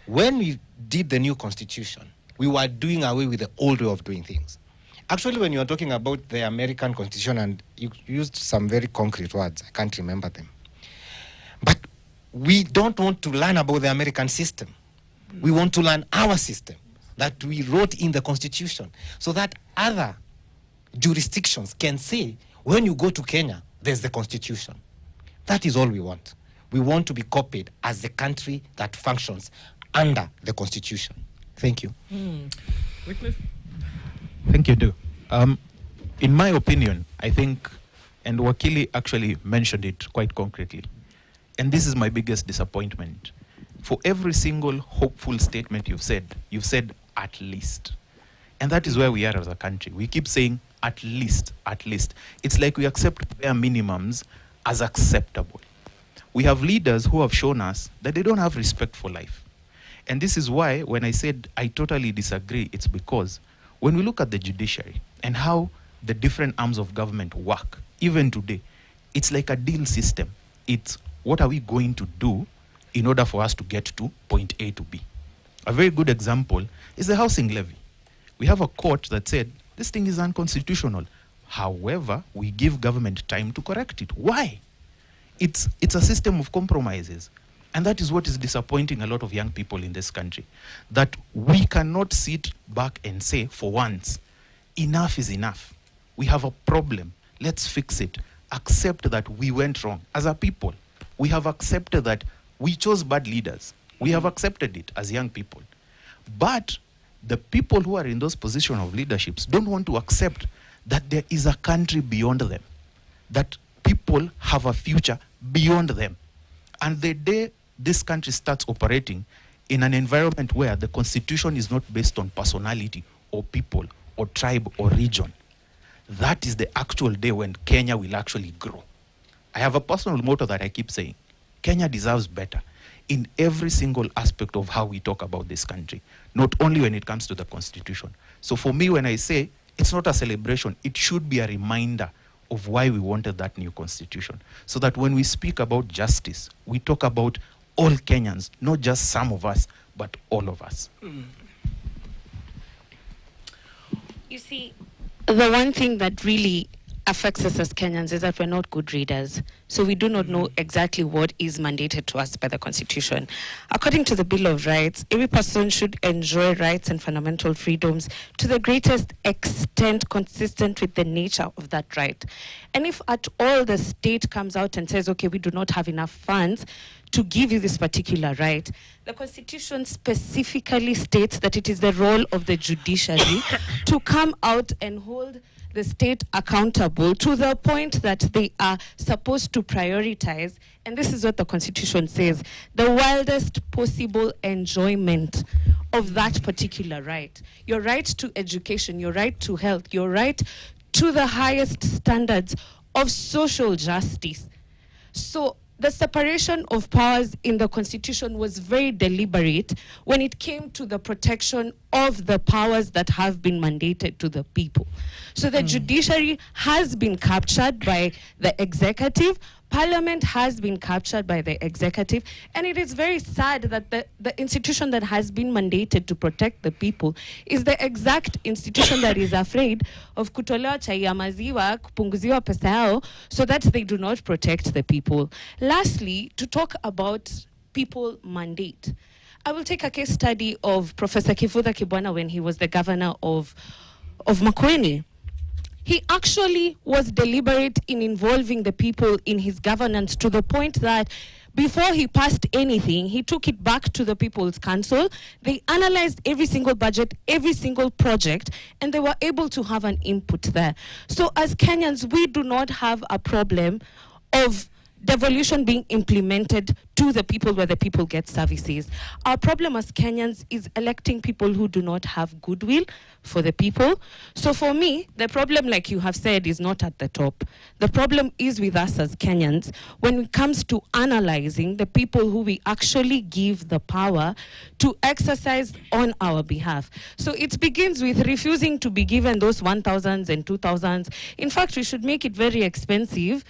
When we did the new constitution, we were doing away with the old way of doing things. Actually, when you were talking about the American constitution, and you used some very concrete words, I can't remember them. But we don't want to learn about the American system. We want to learn our system that we wrote in the constitution so that other jurisdictions can say, when you go to Kenya, there's the constitution. That is all we want. We want to be copied as the country that functions under the constitution. Thank you. Wycliffe? Thank you, Do. In my opinion, I think, and Wakili actually mentioned it quite concretely, and this is my biggest disappointment. For every single hopeful statement you've said at least. And that is where we are as a country. We keep saying at least, at least. It's like we accept bare minimums as acceptable. We have leaders who have shown us that they don't have respect for life. And this is why when I said I totally disagree, it's because when we look at the judiciary and how the different arms of government work, even today, it's like a deal system. It's what are we going to do in order for us to get to point A to B. A very good example is the housing levy. We have a court that said this thing is unconstitutional. However, we give government time to correct it. Why? It's a system of compromises. And that is what is disappointing a lot of young people in this country. That we cannot sit back and say, for once, enough is enough. We have a problem. Let's fix it. Accept that we went wrong. As a people, we have accepted that we chose bad leaders. We have accepted it as young people. But the people who are in those positions of leaderships don't want to accept that there is a country beyond them, that people have a future beyond them. And the day this country starts operating in an environment where the constitution is not based on personality or people or tribe or region, that is the actual day when Kenya will actually grow. I have a personal motto that I keep saying, Kenya deserves better in every single aspect of how we talk about this country, not only when it comes to the constitution. So for me, when I say it's not a celebration, it should be a reminder of why we wanted that new constitution. So that when we speak about justice, we talk about all Kenyans, not just some of us, but all of us. You see, the one thing that really affects us as Kenyans is that we're not good readers. So we do not know exactly what is mandated to us by the Constitution. According to the Bill of Rights, every person should enjoy rights and fundamental freedoms to the greatest extent consistent with the nature of that right. And if at all the state comes out and says, okay, we do not have enough funds to give you this particular right, the Constitution specifically states that it is the role of the judiciary to come out and hold the state accountable to the point that they are supposed to prioritize, and this is what the Constitution says, the wildest possible enjoyment of that particular right. Your right to education, your right to health, your right to the highest standards of social justice. So the separation of powers in the Constitution was very deliberate when it came to the protection of the powers that have been mandated to the people. So the judiciary has been captured by the executive, Parliament has been captured by the executive, and it is very sad that the institution that has been mandated to protect the people is the exact institution that is afraid of kutolewa chai ya maziwa, kupunguziwa pesa yao, so that they do not protect the people. Lastly, to talk about people mandate, I will take a case study of Professor Kifudha Kibwana when he was the governor of Makueni. he actually was deliberate in involving the people in his governance to the point that before he passed anything, he took it back to the People's Council. They analyzed every single budget, every single project, and they were able to have an input there. So as Kenyans, we do not have a problem of devolution being implemented to the people where the people get services. Our problem as Kenyans is electing people who do not have goodwill for the people. So for me, the problem, like you have said, is not at the top. The problem is with us as Kenyans when it comes to analyzing the people who we actually give the power to exercise on our behalf. So it begins with refusing to be given those 1,000s and 2,000s. In fact, we should make it very expensive.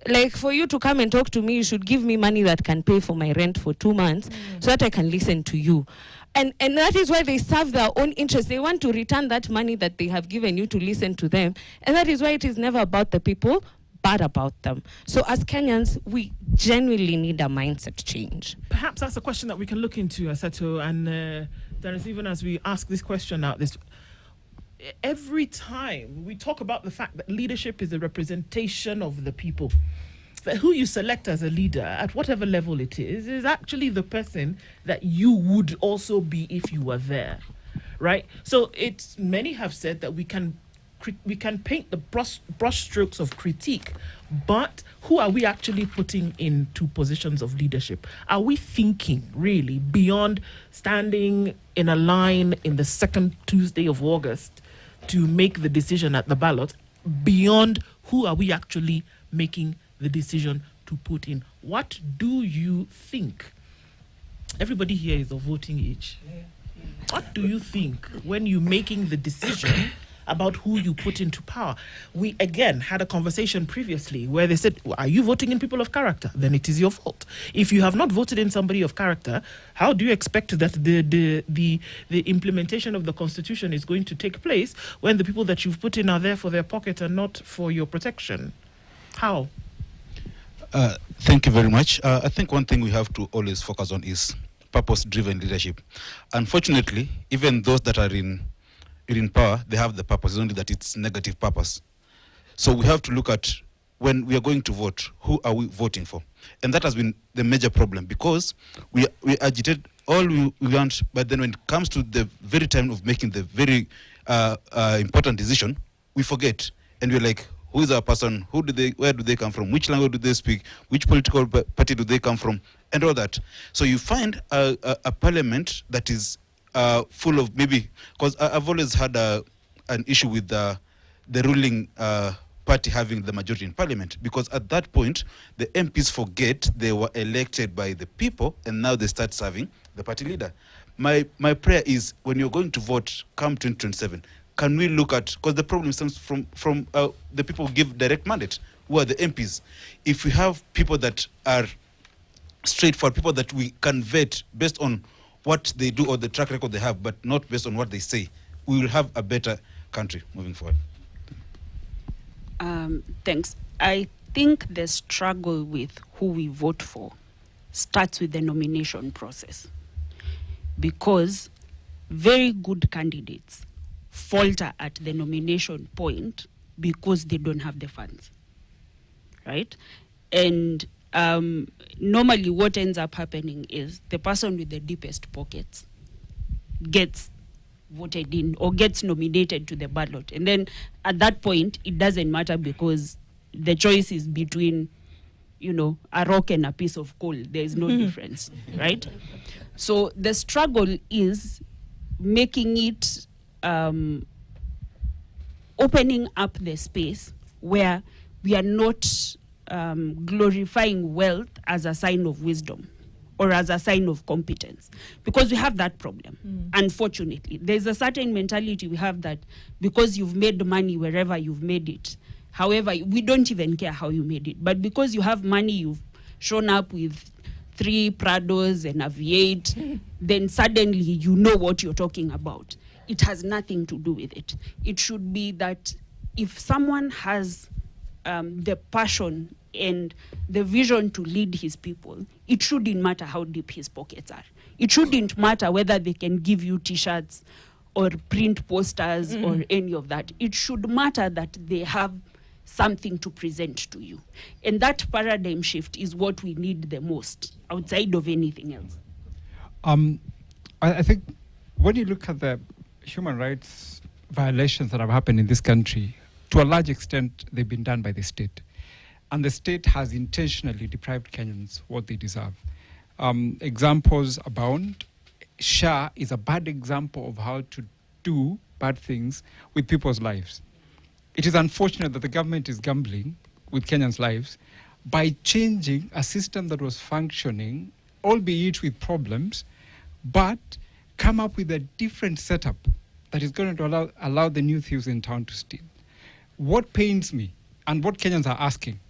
Like for you to come and talk to me, you should give me money that can pay for my rent for 2 months so that I can listen to you. And that is why they serve their own interests. They want to return that money that they have given you to listen to them. And that is why it is never about the people, but about them. So as Kenyans, we genuinely need a mindset change. Perhaps that's a question that we can look into, Asato, and there is, even as we ask this question out, every time we talk about the fact that leadership is a representation of the people, that who you select as a leader at whatever level it is actually the person that you would also be if you were there, right? So many have said that we can paint the brush strokes of critique, but who are we actually putting into positions of leadership? Are we thinking really beyond standing in a line in the second Tuesday of August to make the decision at the ballot? Beyond who are we actually making the decision to put in? What do you think? Everybody here is of voting age. What do you think when you're making the decision about who you put into power? We again had a conversation previously where they said, are you voting in people of character? Then it is your fault. If you have not voted in somebody of character, how do you expect that the implementation of the Constitution is going to take place when the people that you've put in are there for their pocket and not for your protection? How? Thank you very much. I think one thing we have to always focus on is purpose-driven leadership. Unfortunately, even those that are in power, they have the purpose, it's only that it's negative purpose. So we have to look at, when we are going to vote, who are we voting for? And that has been the major problem, because we agitate all we want, but then when it comes to the very time of making the very important decision, we forget. And we're like, who is our person? Where do they come from? Which language do they speak? Which political party do they come from? And all that. So you find a parliament that is full of, maybe, because I've always had an issue with the ruling party having the majority in parliament, because at that point the MPs forget they were elected by the people and now they start serving the party leader. My prayer is, when you're going to vote come 2027, can we look at, because the problem stems from the people who give direct mandate, who are the MPs. If we have people that are straightforward, people that we can vet based on what they do or the track record they have, but not based on what they say, we will have a better country moving forward. Thanks. I think the struggle with who we vote for starts with the nomination process, because very good candidates falter at the nomination point because they don't have the funds, right? And normally what ends up happening is the person with the deepest pockets gets voted in or gets nominated to the ballot. And then at that point, it doesn't matter, because the choice is between, a rock and a piece of coal. There is no difference, right? So the struggle is making it, opening up the space where we are not glorifying wealth as a sign of wisdom or as a sign of competence, because we have that problem. Unfortunately, there's a certain mentality we have that because you've made money wherever you've made it, however, we don't even care how you made it, but because you have money, you've shown up with 3 Prados and a V8, then suddenly you know what you're talking about. It has nothing to do with it. It should be that if someone has the passion and the vision to lead his people, it shouldn't matter how deep his pockets are. It shouldn't matter whether they can give you T-shirts or print posters or any of that. It should matter that they have something to present to you. And that paradigm shift is what we need the most outside of anything else. I think when you look at the human rights violations that have happened in this country, to a large extent, they've been done by the state. And the state has intentionally deprived Kenyans what they deserve. Examples abound. SHA is a bad example of how to do bad things with people's lives. It is unfortunate that the government is gambling with Kenyans' lives by changing a system that was functioning, albeit with problems, but come up with a different setup that is going to allow the new thieves in town to steal. What pains me, and what Kenyans are asking,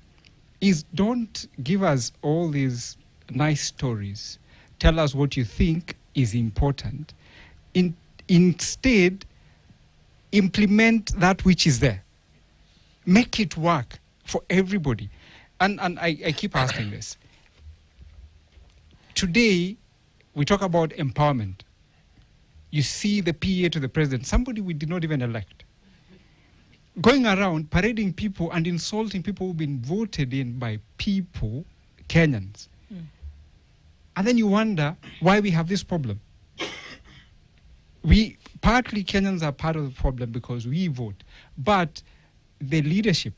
is don't give us all these nice stories. Tell us what you think is important. Instead, implement that which is there. Make it work for everybody. And I keep asking this. Today, we talk about empowerment. You see the PA to the president, somebody we did not even elect, going around parading people and insulting people who've been voted in by people, Kenyans. And then you wonder why we have this problem. Partly Kenyans are part of the problem because we vote, but the leadership,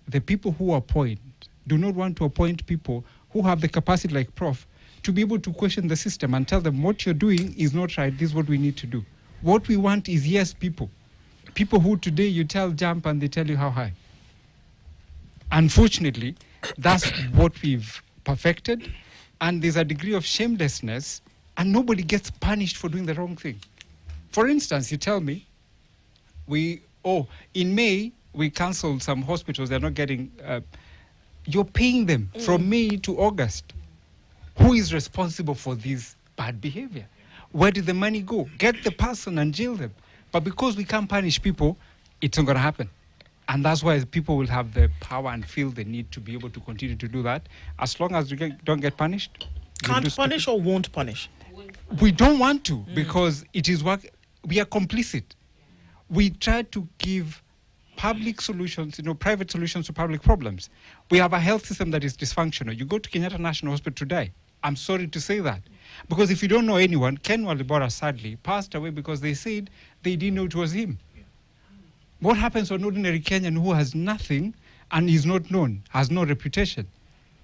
the people who appoint, do not want to appoint people who have the capacity, like Prof, to be able to question the system and tell them what you're doing is not right, this is what we need to do. What we want is yes people. People who today you tell jump and they tell you how high. Unfortunately, that's what we've perfected, and there's a degree of shamelessness, and nobody gets punished for doing the wrong thing. For instance, you tell me, in May, we cancelled some hospitals, they're not getting, you're paying them from May to August. Who is responsible for this bad behavior? Where did the money go? Get the person and jail them. But because we can't punish people, it's not going to happen. And that's why people will have the power and feel the need to be able to continue to do that. As long as we don't get punished. Can't punish or won't punish? We don't want to because it is work. We are complicit. We try to give public solutions, private solutions to public problems. We have a health system that is dysfunctional. You go to Kenyatta National Hospital today. I'm sorry to say that. Because if you don't know anyone, Ken Walibora sadly passed away because they said they didn't know it was him. What happens to an ordinary Kenyan who has nothing and is not known, has no reputation?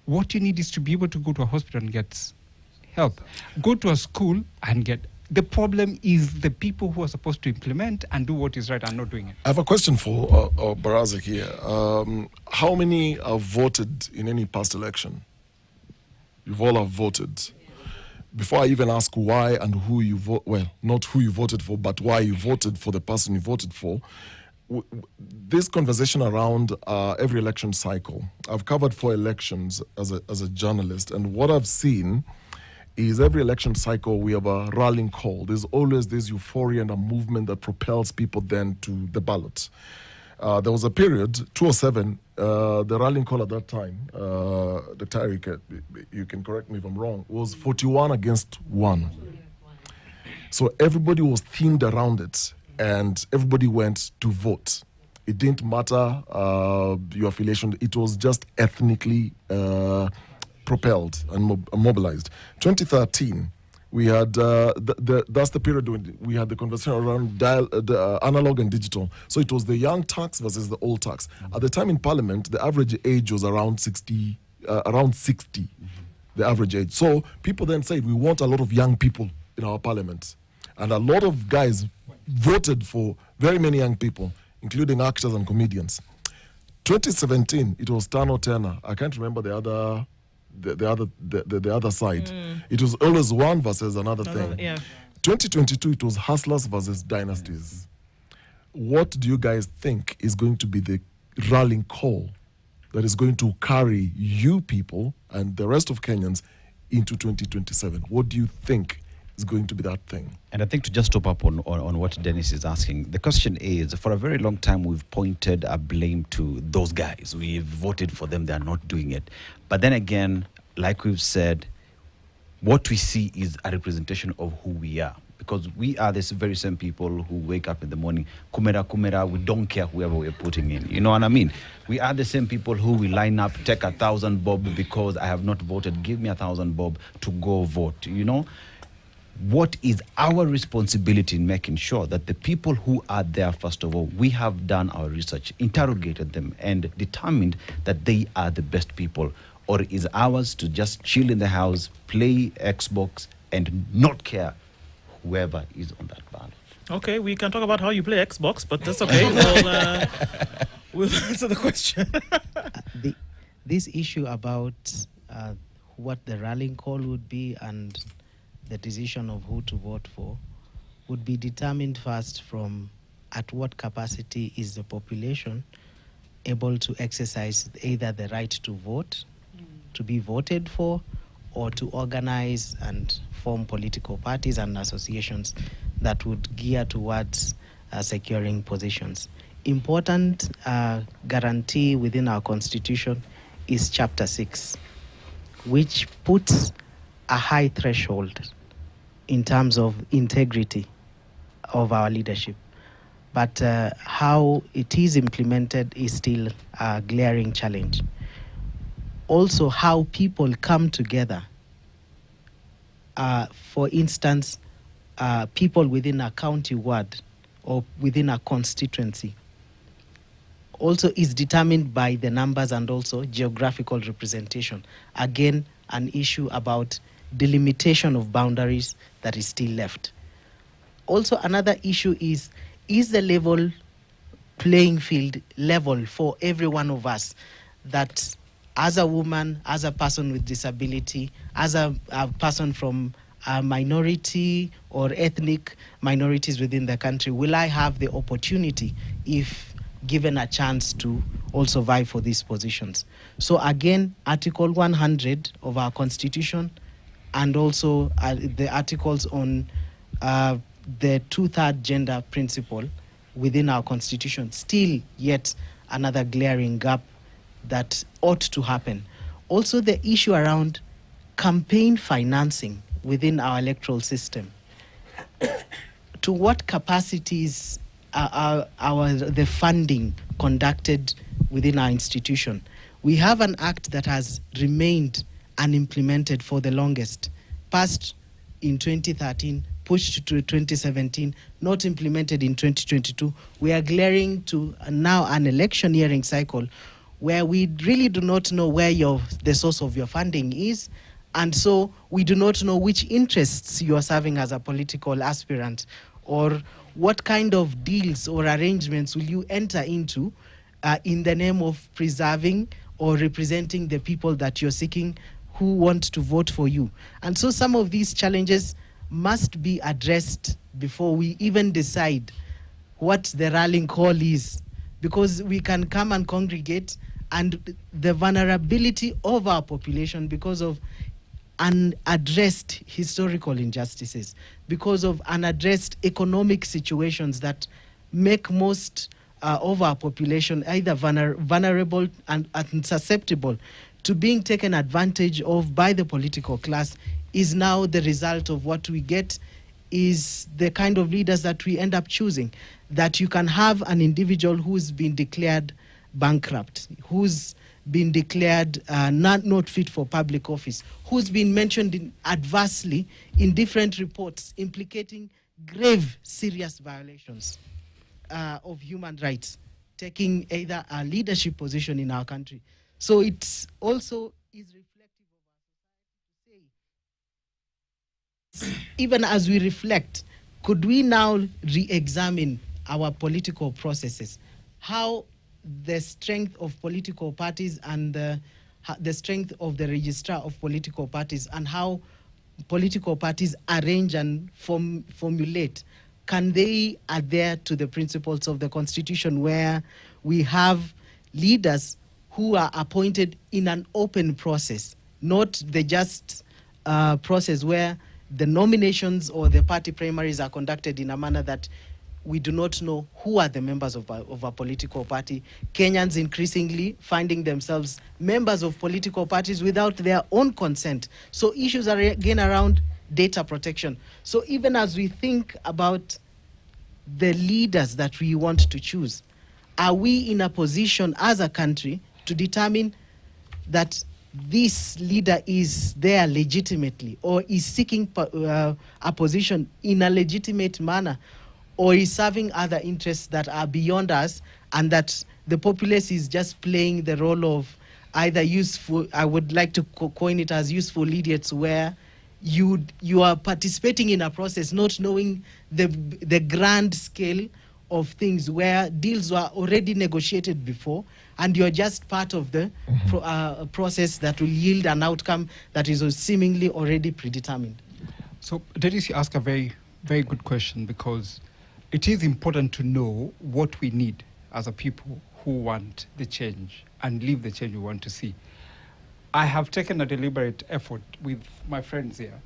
What you need is to be able to go to a hospital and get help. Go to a school and get... The problem is the people who are supposed to implement and do what is right are not doing it. I have a question for Barazik here. How many have voted in any past election? You've all have voted. Before I even ask why and who you vote, well, not who you voted for, but why you voted for the person you voted for, this conversation around every election cycle, I've covered 4 elections as a journalist, and what I've seen is every election cycle we have a rallying call. There's always this euphoria and a movement that propels people then to the ballot. There was a period, 2007, the rallying call at that time, the Tariq, you can correct me if I'm wrong, was 41 against 1. So everybody was themed around it, and everybody went to vote. It didn't matter your affiliation, it was just ethnically propelled and mobilized. 2013, we had, that's the period when we had the conversation around the analog and digital. So it was the young tax versus the old tax. At the time in Parliament, the average age was around 60, the average age. So people then said, we want a lot of young people in our Parliament. And a lot of guys voted for very many young people, including actors and comedians. 2017, it was Tano Tena. I can't remember the other side. It was always one versus another thing. Yeah. 2022, it was hustlers versus dynasties. What do you guys think is going to be the rallying call that is going to carry you people and the rest of Kenyans into 2027? What do you think is going to be that thing? And I think to just top up on what Dennis is asking, the question is, for a very long time, we've pointed a blame to those guys. We've voted for them, they're not doing it. But then again, like we've said, what we see is a representation of who we are. because we are this very same people who wake up in the morning, kumera, we don't care whoever we're putting in. You know what I mean? We are the same people who will line up, take 1,000 bob because I have not voted, give me 1,000 bob to go vote, you know? What is our responsibility in making sure that the people who are there, first of all, we have done our research, interrogated them, and determined that they are the best people? Or is ours to just chill in the house, play Xbox, and not care whoever is on that ballot? Okay, we can talk about how you play Xbox, but that's okay. We'll answer the question. This issue about what the rallying call would be and the decision of who to vote for would be determined first from at what capacity is the population able to exercise either the right to vote, to be voted for, or to organize and form political parties and associations that would gear towards securing positions. Important guarantee within our constitution is Chapter 6, which puts a high threshold in terms of integrity of our leadership. But how it is implemented is still a glaring challenge. Also, how people come together. For instance, people within a county ward or within a constituency also is determined by the numbers and also geographical representation. Again, an issue about delimitation of boundaries that is still left. Also, another issue is the level playing field level for every one of us, that as a woman, as a person with disability, as a person from a minority or ethnic minorities within the country, will I have the opportunity, if given a chance, to also vie for these positions? So again, Article 100 of our Constitution and also the articles on the 2/3 gender principle within our Constitution, still yet another glaring gap that ought to happen. Also, the issue around campaign financing within our electoral system. To what capacities are the funding conducted within our institution? We have an act that has remained unimplemented for the longest, passed in 2013, pushed to 2017, not implemented in 2022. We are glaring to now an electioneering cycle where we really do not know where the source of your funding is, and so we do not know which interests you are serving as a political aspirant, or what kind of deals or arrangements will you enter into in the name of preserving or representing the people that you're seeking who want to vote for you. And so some of these challenges must be addressed before we even decide what the rallying call is, because we can come and congregate, and the vulnerability of our population because of unaddressed historical injustices, because of unaddressed economic situations that make most of our population either vulnerable and susceptible to being taken advantage of by the political class, is now the result of what we get is the kind of leaders that we end up choosing. That you can have an individual who's been declared bankrupt, who's been declared not fit for public office, who's been mentioned adversely in different reports implicating grave, serious violations of human rights, taking either a leadership position in our country. So it's also is reflective of our society to say, even as we reflect, could we now re-examine our political processes? How the strength of political parties and the strength of the registrar of political parties and how political parties arrange and formulate, can they adhere to the principles of the Constitution, where we have leaders who are appointed in an open process, not the just process where the nominations or the party primaries are conducted in a manner that we do not know who are the members of a political party. Kenyans increasingly finding themselves members of political parties without their own consent. So issues are again around data protection. So even as we think about the leaders that we want to choose, are we in a position as a country to determine that this leader is there legitimately, or is seeking a position in a legitimate manner, or is serving other interests that are beyond us, and that the populace is just playing the role of either useful, I would like to coin it as useful idiots, where you are participating in a process not knowing the grand scale of things, where deals were already negotiated before, and you're just part of the process that will yield an outcome that is seemingly already predetermined. So, Dennis, you ask a very, very good question, because it is important to know what we need as a people who want the change and live the change we want to see. I have taken a deliberate effort with my friends here.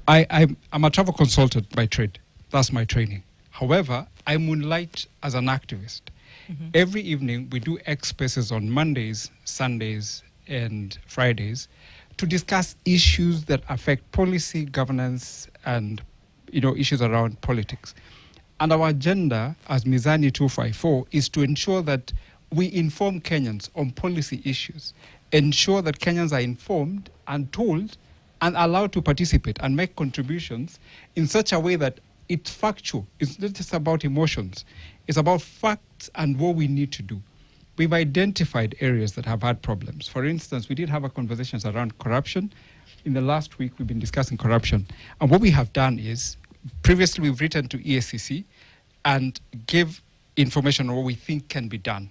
I'm a travel consultant by trade. That's my training. However, I moonlight as an activist. Mm-hmm. Every evening, we do X spaces on Mondays, Sundays, and Fridays to discuss issues that affect policy, governance, and issues around politics. And our agenda as Mizani 254 is to ensure that we inform Kenyans on policy issues, ensure that Kenyans are informed and told and allowed to participate and make contributions in such a way that it's factual. It's not just about emotions. It's about facts and what we need to do. We've identified areas that have had problems. For instance, we did have a conversations around corruption. In the last week, we've been discussing corruption. And what we have done is, previously we've written to EACC and give information on what we think can be done.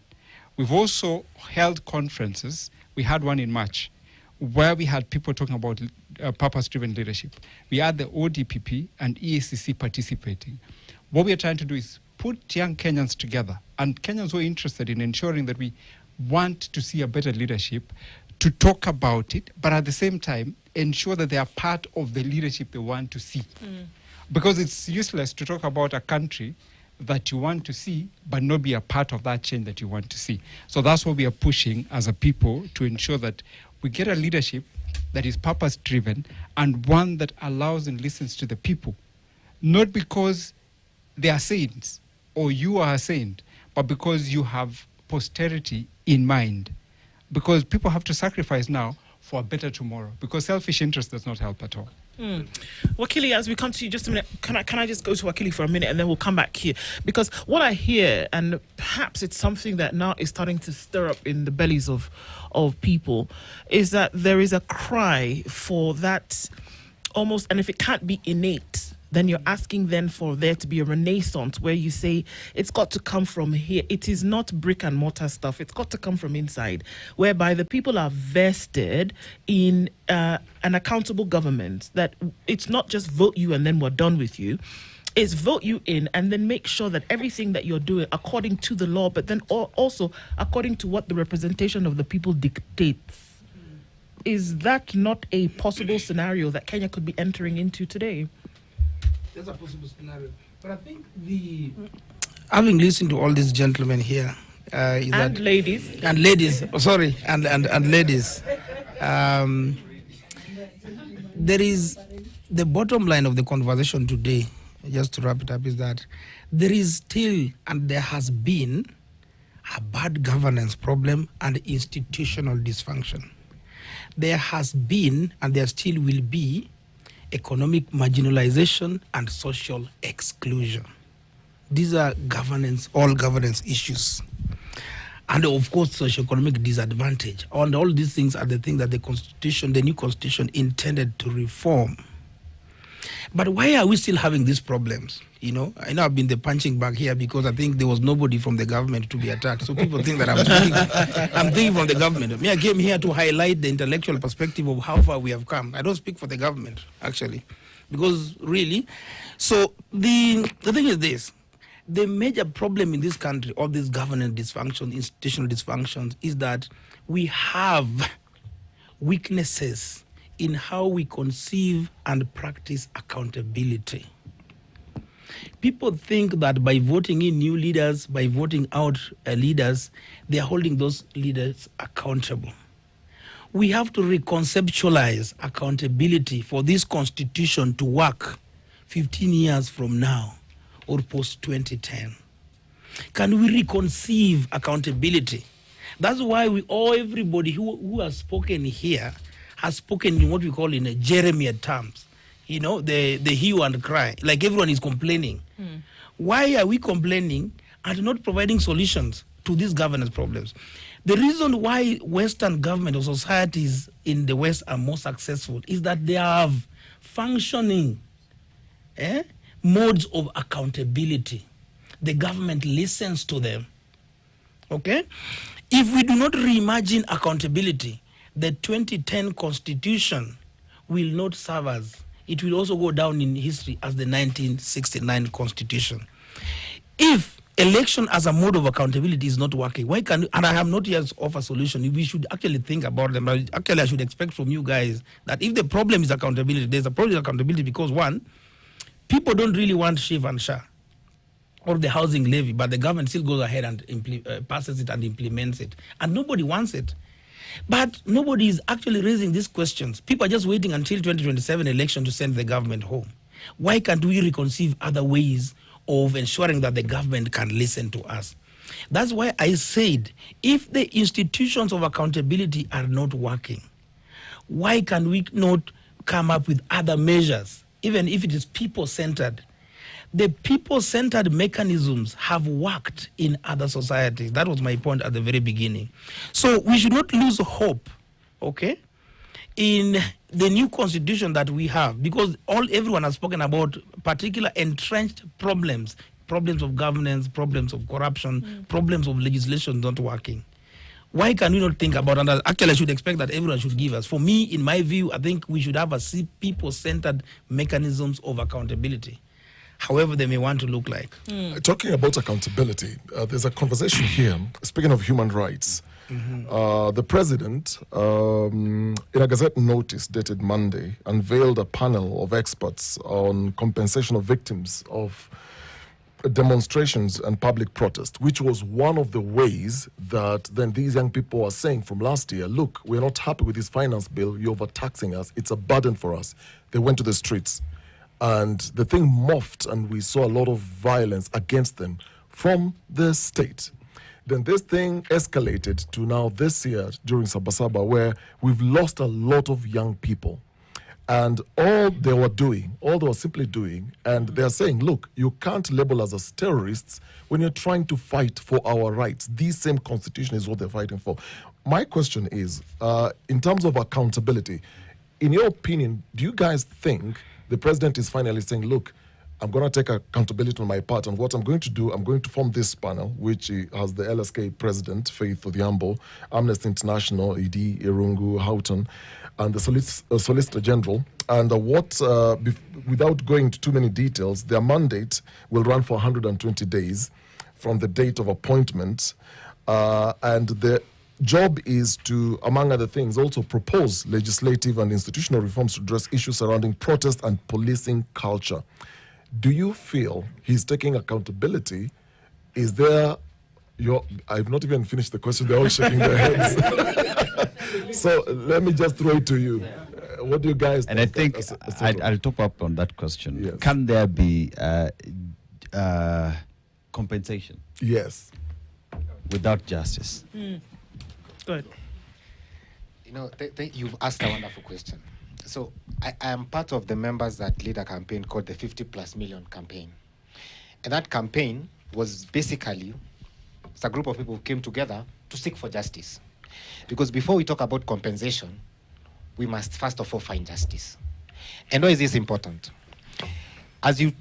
We've also held conferences. We had one in March, where we had people talking about purpose-driven leadership. We had the ODPP and EACC participating. What we are trying to do is put young Kenyans together, and Kenyans who are interested in ensuring that we want to see a better leadership, to talk about it, but at the same time, ensure that they are part of the leadership they want to see. Because it's useless to talk about a country that you want to see, but not be a part of that change that you want to see. So that's what we are pushing as a people, to ensure that we get a leadership that is purpose-driven and one that allows and listens to the people. Not because they are saints or you are a saint, but because you have posterity in mind. Because people have to sacrifice now for a better tomorrow, because selfish interest does not help at all. Wakili, as we come to you just a minute, can I just go to Wakili for a minute and then we'll come back here? Because what I hear, and perhaps it's something that now is starting to stir up in the bellies of people, is that there is a cry for that almost, and if it can't be innate, then you're asking then for there to be a renaissance where you say it's got to come from here. It is not brick and mortar stuff. It's got to come from inside, whereby the people are vested in an accountable government, that it's not just vote you and then we're done with you. It's vote you in and then make sure that everything that you're doing according to the law, but then also according to what the representation of the people dictates. Is that not a possible scenario that Kenya could be entering into today? That's a possible scenario. But I think having listened to all these gentlemen here, ladies, there is the bottom line of the conversation today, just to wrap it up, is that there is still and there has been a bad governance problem and institutional dysfunction. There has been and there still will be economic marginalization and social exclusion. These are all governance issues. And of course, socioeconomic disadvantage. And all these things are the things that the new constitution intended to reform. But why are we still having these problems? I know I've been the punching bag here because I think there was nobody from the government to be attacked. So people think that I'm thinking from the government. I came here to highlight the intellectual perspective of how far we have come. I don't speak for the government, actually, because really. So the thing is this. The major problem in this country, all these governance dysfunction, institutional dysfunctions, is that we have weaknesses in how we conceive and practice accountability. People think that by voting in new leaders, by voting out leaders, they are holding those leaders accountable. we have to reconceptualize accountability for this constitution to work 15 years from now or post 2010. Can we reconceive accountability? That's why everybody who has spoken here has spoken in what we call in a Jeremiah terms. You know, the hue and cry, like everyone is complaining. Why are we complaining and not providing solutions to these governance problems? The reason why Western government or societies in the West are more successful is that they have functioning modes of accountability. The government listens to them. Okay? If we do not reimagine accountability, the 2010 Constitution will not serve us. It will also go down in history as the 1969 Constitution. If election as a mode of accountability is not working, why can, and I have not yet offered a solution, we should actually think about them. Actually, I should expect from you guys that if the problem is accountability, there's a problem with accountability because, one, people don't really want Shiv and Shah or the housing levy, but the government still goes ahead and passes it and implements it. And nobody wants it. But nobody is actually raising these questions. People are just waiting until 2027 election to send the government home. Why can't we reconceive other ways of ensuring that the government can listen to us? That's why I said, if the institutions of accountability are not working, why can we not come up with other measures, even if it is people-centered? The people-centered mechanisms have worked in other societies. That was my point at the very beginning. So we should not lose hope, okay, in the new constitution that we have, because everyone has spoken about particular entrenched problems of governance, problems of corruption, problems of legislation not working. Why can we not think about, and actually I should expect that everyone should give us. For me, in my view, I think we should have people-centered mechanisms of accountability, however they may want to look like. Talking about accountability, there's a conversation here, speaking of human rights. The president, in a Gazette notice dated Monday, unveiled a panel of experts on compensation of victims of demonstrations and public protest, which was one of the ways that then these young people are saying from last year, look, we're not happy with this finance bill, you're overtaxing us, it's a burden for us. They went to the streets. And the thing morphed, and we saw a lot of violence against them from the state. Then this thing escalated to now this year during Sabasaba, where we've lost a lot of young people. And all they were simply doing, and they're saying, look, you can't label us as terrorists when you're trying to fight for our rights. This same constitution is what they're fighting for. My question is, in terms of accountability, in your opinion, do you guys think the president is finally saying, look, I'm going to take accountability on my part, and what I'm going to do, I'm going to form this panel, which has the LSK president, Faith Odhiambo, Amnesty International, Idi Irungu Houghton, and the Solicitor General. And without going into too many details, their mandate will run for 120 days from the date of appointment. And the job is to, among other things, also propose legislative and institutional reforms to address issues surrounding protest and policing culture. Do you feel he's taking accountability? Is there I've not even finished the question, they're all shaking their heads. So let me just throw it to you. What do you guys think? And I think I'll top up on that question. Yes. Can there be compensation? Yes. Without justice? Good. You know, you've asked a wonderful question. So I am part of the members that lead a campaign called the 50+ million campaign. And that campaign was basically, it's a group of people who came together to seek for justice. Because before we talk about compensation, we must first of all find justice. And why is this important? As you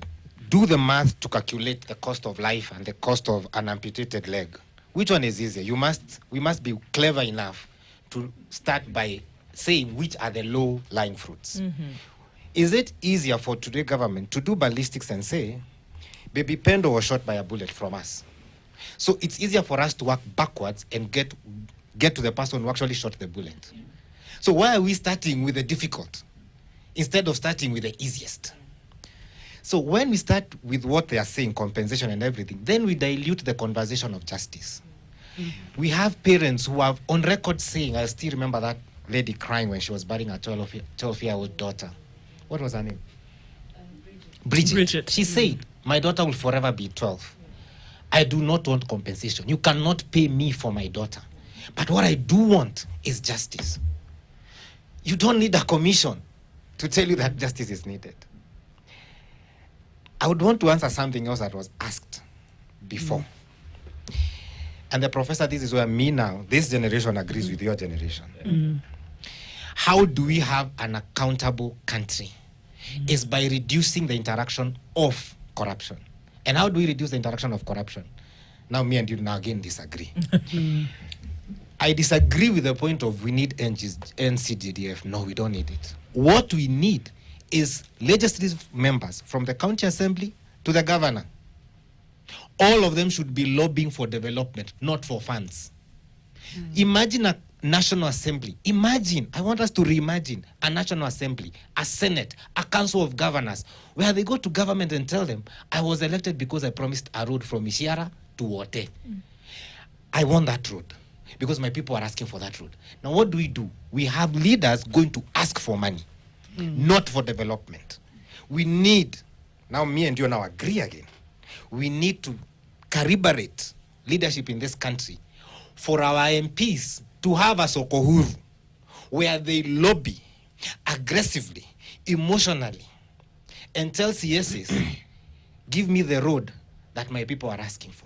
do the math to calculate the cost of life and the cost of an amputated leg, which one is easier? We must be clever enough to start by saying which are the low-lying fruits. Is it easier for today's government to do ballistics and say, Baby Pendo was shot by a bullet from us? So it's easier for us to work backwards and get to the person who actually shot the bullet. So why are we starting with the difficult instead of starting with the easiest? So when we start with what they are saying, compensation and everything, then we dilute the conversation of justice. We have parents who have on record saying, I still remember that lady crying when she was burying her 12-year-old daughter. What was her name? Bridget. She said, my daughter will forever be 12. I do not want compensation. You cannot pay me for my daughter. But what I do want is justice. You don't need a commission to tell you that justice is needed. I would want to answer something else that was asked before. And the professor, this is where this generation agrees with your generation. How do we have an accountable country? Is by reducing the interaction of corruption. And how do we reduce the interaction of corruption? Now me and you now again disagree. I disagree with the point of we need NCGDF. No, we don't need it. What we need is legislative members from the county assembly to the governor. All of them should be lobbying for development, not for funds. Imagine a national assembly. I want us to reimagine a national assembly, a senate, a council of governors, where they go to government and tell them, I was elected because I promised a road from Ishiara to Wote. I want that road because my people are asking for that road. Now what do? We have leaders going to ask for money, not for development. We need, now me and you now agree again, we need to calibrate leadership in this country for our MPs to have a Sokohuru where they lobby aggressively, emotionally, and tell CSs, give me the road that my people are asking for.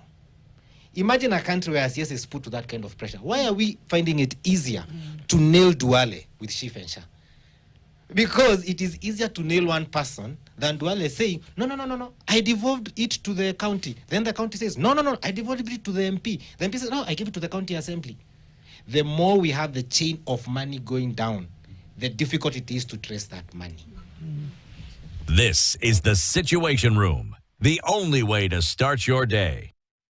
Imagine a country where CS is put to that kind of pressure. Why are we finding it easier to nail Duale with Chief and Shah? Because it is easier to nail one person than Duale saying, no, I devolved it to the county. Then the county says, no, I devolved it to the MP. The MP says, no, I gave it to the county assembly. The more we have the chain of money going down, the difficult it is to trace that money. This is the Situation Room, the only way to start your day.